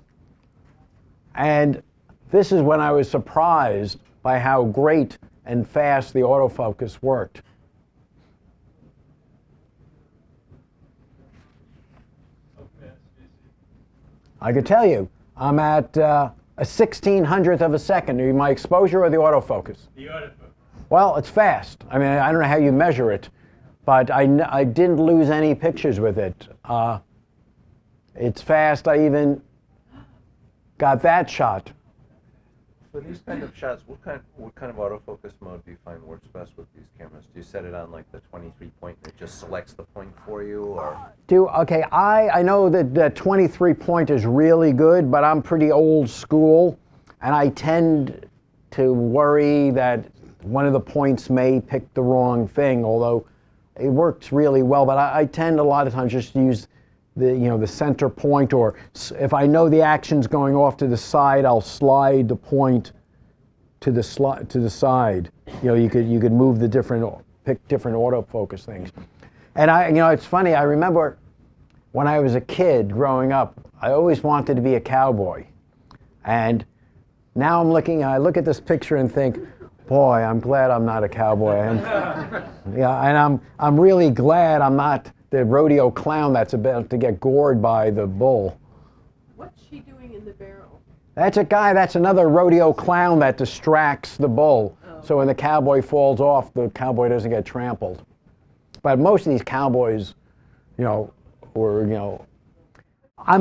And this is when I was surprised by how great and fast the autofocus worked. I could tell you, I'm at a 1/1600th of a second. My exposure or the autofocus? The autofocus. Well, it's fast. I mean, I don't know how you measure it, but I didn't lose any pictures with it. It's fast. I even got that shot. For these kind of shots, what kind of autofocus mode do you find works best with these cameras? Do you set it on like the 23 point and it just selects the point for you, or? Okay, I know that the 23 point is really good, but I'm pretty old school, and I tend to worry that one of the points may pick the wrong thing, although it works really well. But I tend a lot of times just to use the center point, or if I know the action's going off to the side, I'll slide the point to the side. You could move pick different autofocus things. And it's funny, I remember when I was a kid growing up, I always wanted to be a cowboy. And now I look at this picture and think, boy, I'm glad I'm not a cowboy. And I'm really glad I'm not the rodeo clown that's about to get gored by the bull. What's she doing in the barrel? That's another rodeo clown that distracts the bull. Oh. So when the cowboy falls off, the cowboy doesn't get trampled. But most of these cowboys, I'm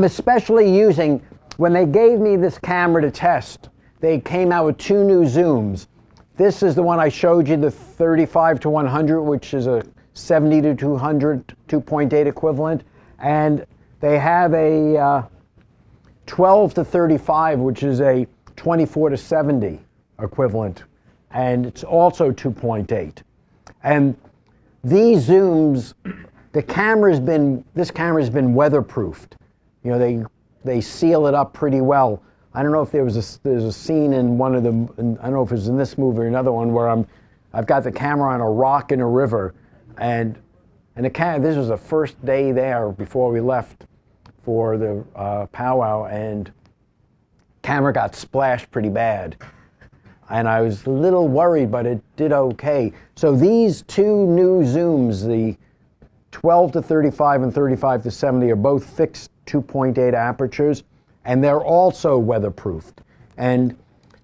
especially using, when they gave me this camera to test, they came out with 2 new zooms. This is the one I showed you, the 35 to 100, which is a 70 to 200 2.8 equivalent, and they have a 12 to 35, which is a 24 to 70 equivalent, and it's also 2.8. And these zooms, this camera's been weatherproofed. They seal it up pretty well. I don't know if there's a scene in one of them, I don't know if it was in this movie or another one, where I've got the camera on a rock in a river, and this was the first day there before we left for the powwow, and camera got splashed pretty bad. And I was a little worried, but it did okay. So these 2 new zooms, the 12 to 35 and 35 to 70, are both fixed 2.8 apertures, and they're also weatherproofed. And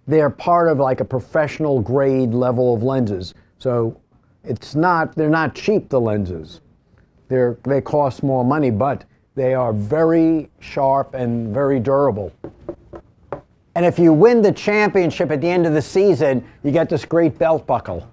they're part of like a professional grade level of lenses. So they're not cheap, the lenses. They cost more money, but they are very sharp and very durable. And if you win the championship at the end of the season, you get this great belt buckle.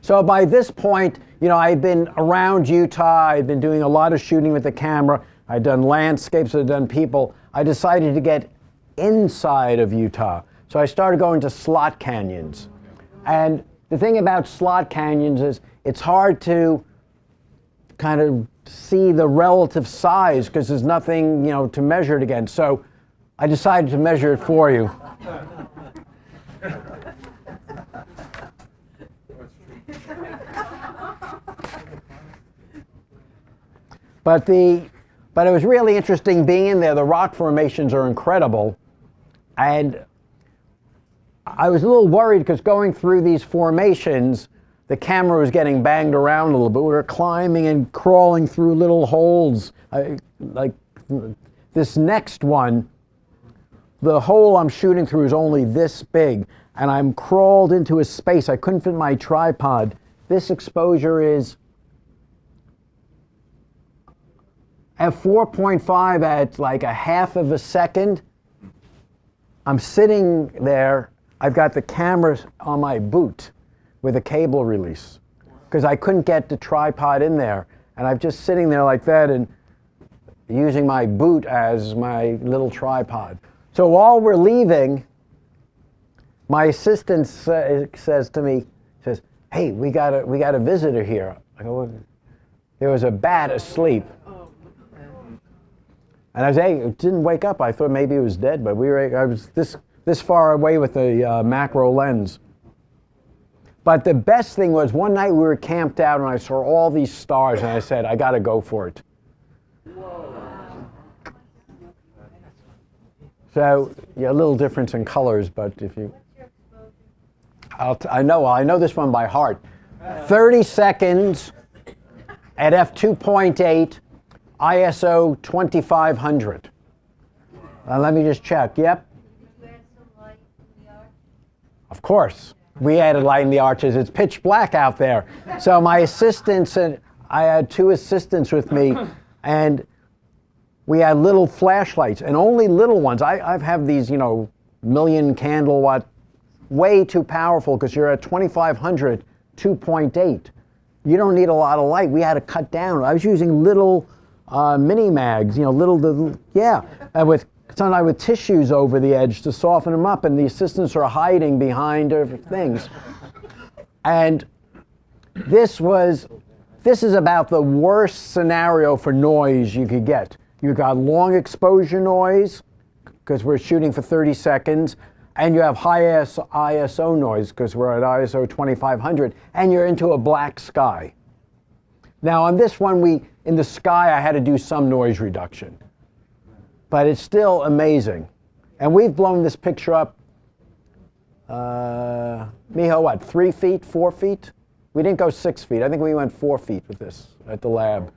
So by this point, I've been around Utah. I've been doing a lot of shooting with the camera. I've done landscapes, I've done people. I decided to get inside of Utah. So I started going to slot canyons. And the thing about slot canyons is it's hard to kind of see the relative size because there's nothing, to measure it against. So I decided to measure it for you. But it was really interesting being in there. The rock formations are incredible. And I was a little worried because going through these formations, the camera was getting banged around a little bit. We were climbing and crawling through little holes. Like this next one, the hole I'm shooting through is only this big, and I'm crawled into a space. I couldn't fit my tripod. This exposure is at 4.5 at like a half of a second. I'm sitting there. I've got the camera on my boot with a cable release because I couldn't get the tripod in there. And I'm just sitting there like that and using my boot as my little tripod. So while we're leaving, My assistant says to me, says, "Hey, we got a visitor here." I go, "What?" There was a bat asleep. And I was, hey, it didn't wake up. I thought maybe it was dead, but I was this far away with the macro lens. But the best thing was one night we were camped out and I saw all these stars and I said, I got to go for it. So, yeah, a little difference in colors, but if you... I know this one by heart. 30 seconds at f2.8, ISO 2500. Let me just check. Yep. Did you add some light in the arch? Of course. We added light in the arches. It's pitch black out there. So my assistants, and I had 2 assistants with me, and we had little flashlights, and only little ones. I've have these, million candle watt, way too powerful because you're at 2500, 2.8. You don't need a lot of light. We had to cut down. I was using little mini mags, and sometimes with tissues over the edge to soften them up, and the assistants are hiding behind things. And this is about the worst scenario for noise you could get. You got long exposure noise, because we're shooting for 30 seconds, and you have high ISO noise, because we're at ISO 2500, and you're into a black sky. Now on this one, in the sky, I had to do some noise reduction. But it's still amazing. And we've blown this picture up, Miho, what, 3 feet, 4 feet? We didn't go 6 feet. I think we went 4 feet with this at the lab.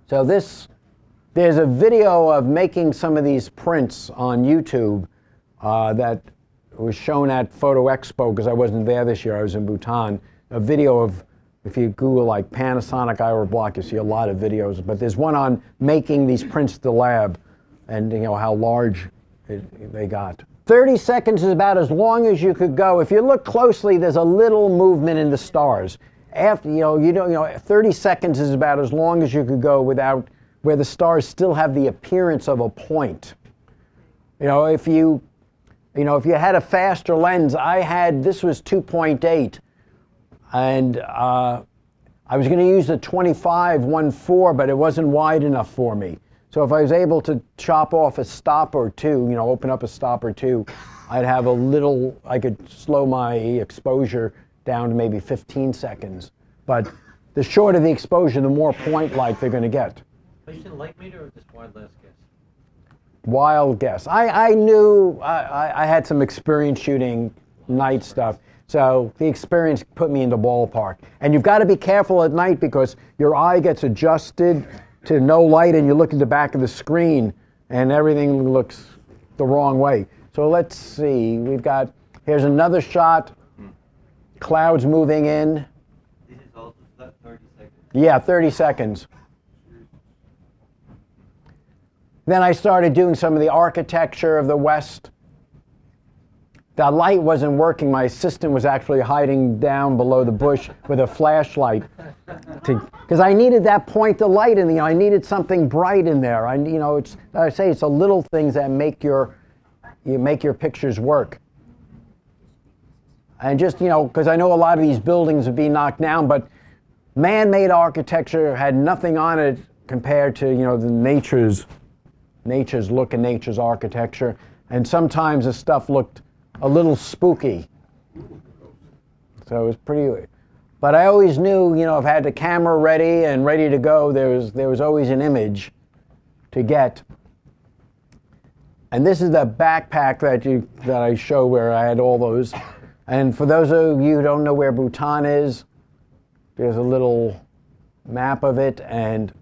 So there's a video of making some of these prints on YouTube that was shown at Photo Expo, because I wasn't there this year, I was in Bhutan. A video of, if you Google like Panasonic Ira Block, you see a lot of videos, but there's one on making these prints at the lab and how large they got. 30 seconds is about as long as you could go. If you look closely, there's a little movement in the stars. After, 30 seconds is about as long as you could go without, where the stars still have the appearance of a point. If you had a faster lens, this was 2.8, and I was going to use the 25-1.4, but it wasn't wide enough for me. So if I was able to chop off a stop or two, open up a stop or two, I could slow my exposure down to maybe 15 seconds. But the shorter the exposure, the more point light they're going to get. Are you using light meter or just wild guess? Wild guess. I knew I had some experience shooting night stuff, so the experience put me in the ballpark. And you've got to be careful at night because your eye gets adjusted to no light and you look at the back of the screen and everything looks the wrong way. So let's see, here's another shot, clouds moving in. This is also 30 seconds. Yeah, 30 seconds. Then I started doing some of the architecture of the West. The light wasn't working. My assistant was actually hiding down below the bush with a flashlight, because I needed that point of light, and I needed something bright in there. It's the little things that make your pictures work. And just because I know a lot of these buildings would be knocked down, but man-made architecture had nothing on it compared to the nature's look and nature's architecture, and sometimes the stuff looked a little spooky. So it was pretty, but I always knew, if I had the camera ready and ready to go, there was always an image to get. And this is the backpack that I show where I had all those. And for those of you who don't know where Bhutan is, there's a little map of it, and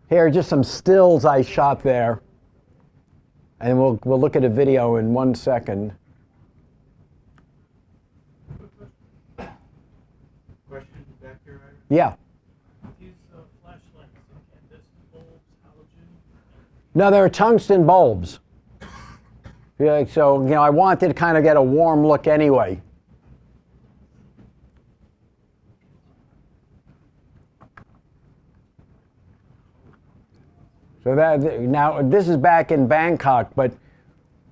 here are just some stills I shot there. And we'll look at a video in 1 second. Question back here, Ira? Yeah. These flashlights, incandescent bulbs, halogen? No, they're tungsten bulbs. Yeah, so, I wanted to kind of get a warm look anyway. So now this is back in Bangkok, but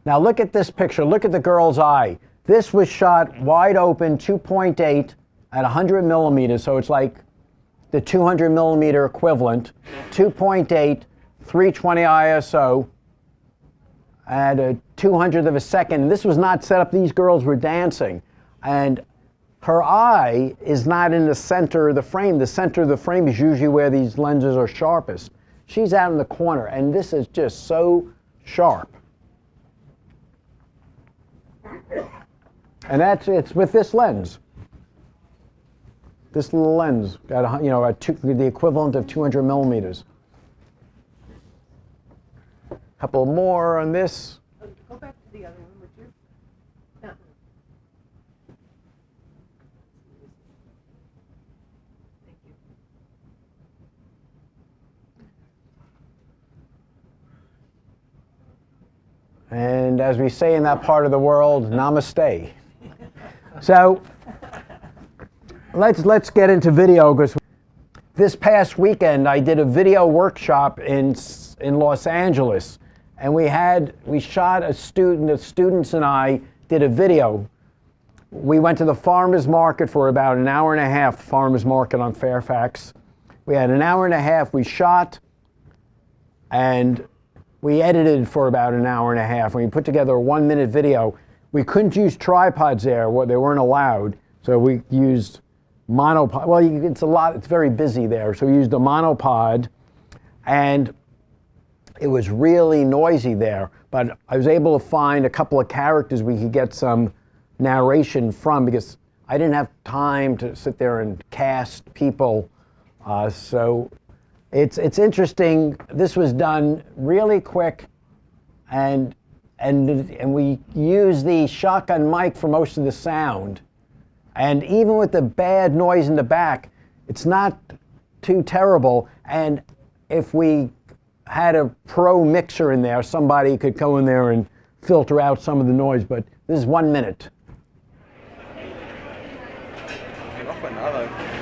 Now look at this picture. Look at the girl's eye. This was shot wide open, 2.8 at 100 millimeters, so it's like the 200 millimeter equivalent, 2.8, 320 ISO at a 200th of a second. And this was not set up, these girls were dancing. And her eye is not in the center of the frame. The center of the frame is usually where these lenses are sharpest. She's out in the corner, and this is just so sharp. And it's with this lens. This little lens got the equivalent of 200 millimeters. Couple more on this. Go back to the other one, would you? That one. Thank you. And as we say in that part of the world, namaste. So let's get into video, because this past weekend I did a video workshop in Los Angeles, and we shot the students and I did a video. We went to the farmers market for about an hour and a half, farmers market on Fairfax. We had an hour and a half, we shot, and we edited for about an hour and a half. We put together a 1-minute video. We couldn't use tripods there, they weren't allowed, so we used monopod. Well, it's very busy there, so we used a monopod, and it was really noisy there, but I was able to find a couple of characters we could get some narration from, because I didn't have time to sit there and cast people. So it's interesting. This was done really quick, and we used the shotgun mic for most of the sound. And even with the bad noise in the back, it's not too terrible. And if we had a pro mixer in there, somebody could go in there and filter out some of the noise, but this is 1 minute.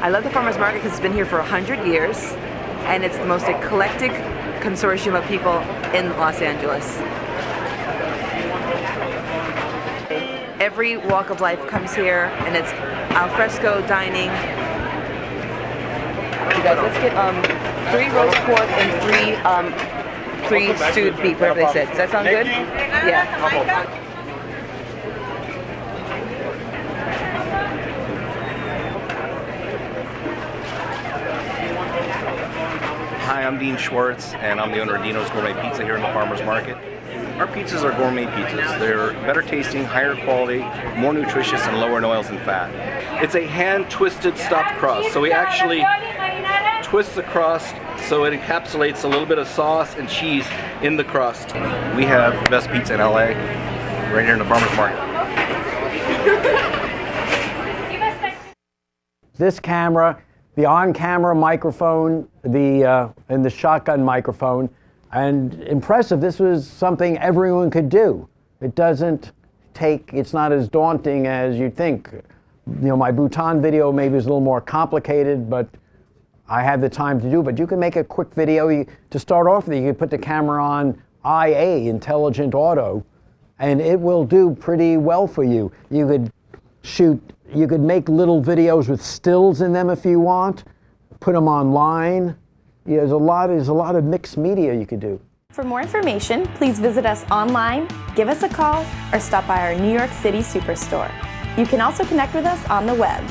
I love the farmers market because it's been here for 100 years, and it's the most eclectic consortium of people in Los Angeles. Every walk of life comes here, and it's al fresco dining. You guys, let's get 3 roast pork and 3 stewed beef, whatever they said. Does that sound good? Yeah. Hi, I'm Dean Schwartz, and I'm the owner of Dino's Gourmet Pizza here in the Farmers Market. Our pizzas are gourmet pizzas. They're better tasting, higher quality, more nutritious, and lower in oils and fat. It's a hand-twisted stuffed crust, so we actually twist the crust so it encapsulates a little bit of sauce and cheese in the crust. We have the best pizza in LA, right here in the Farmers Market. This camera, the on-camera microphone, and the shotgun microphone, and impressive. This was something everyone could do. It's not as daunting as you'd think. My Bhutan video maybe was a little more complicated, but I had the time to do. But you can make a quick video. To start off with, you can put the camera on IA, Intelligent Auto, and it will do pretty well for you. You could make little videos with stills in them if you want, put them online. There's a lot of mixed media you could do. For more information, please visit us online, give us a call, or stop by our New York City Superstore. You can also connect with us on the web.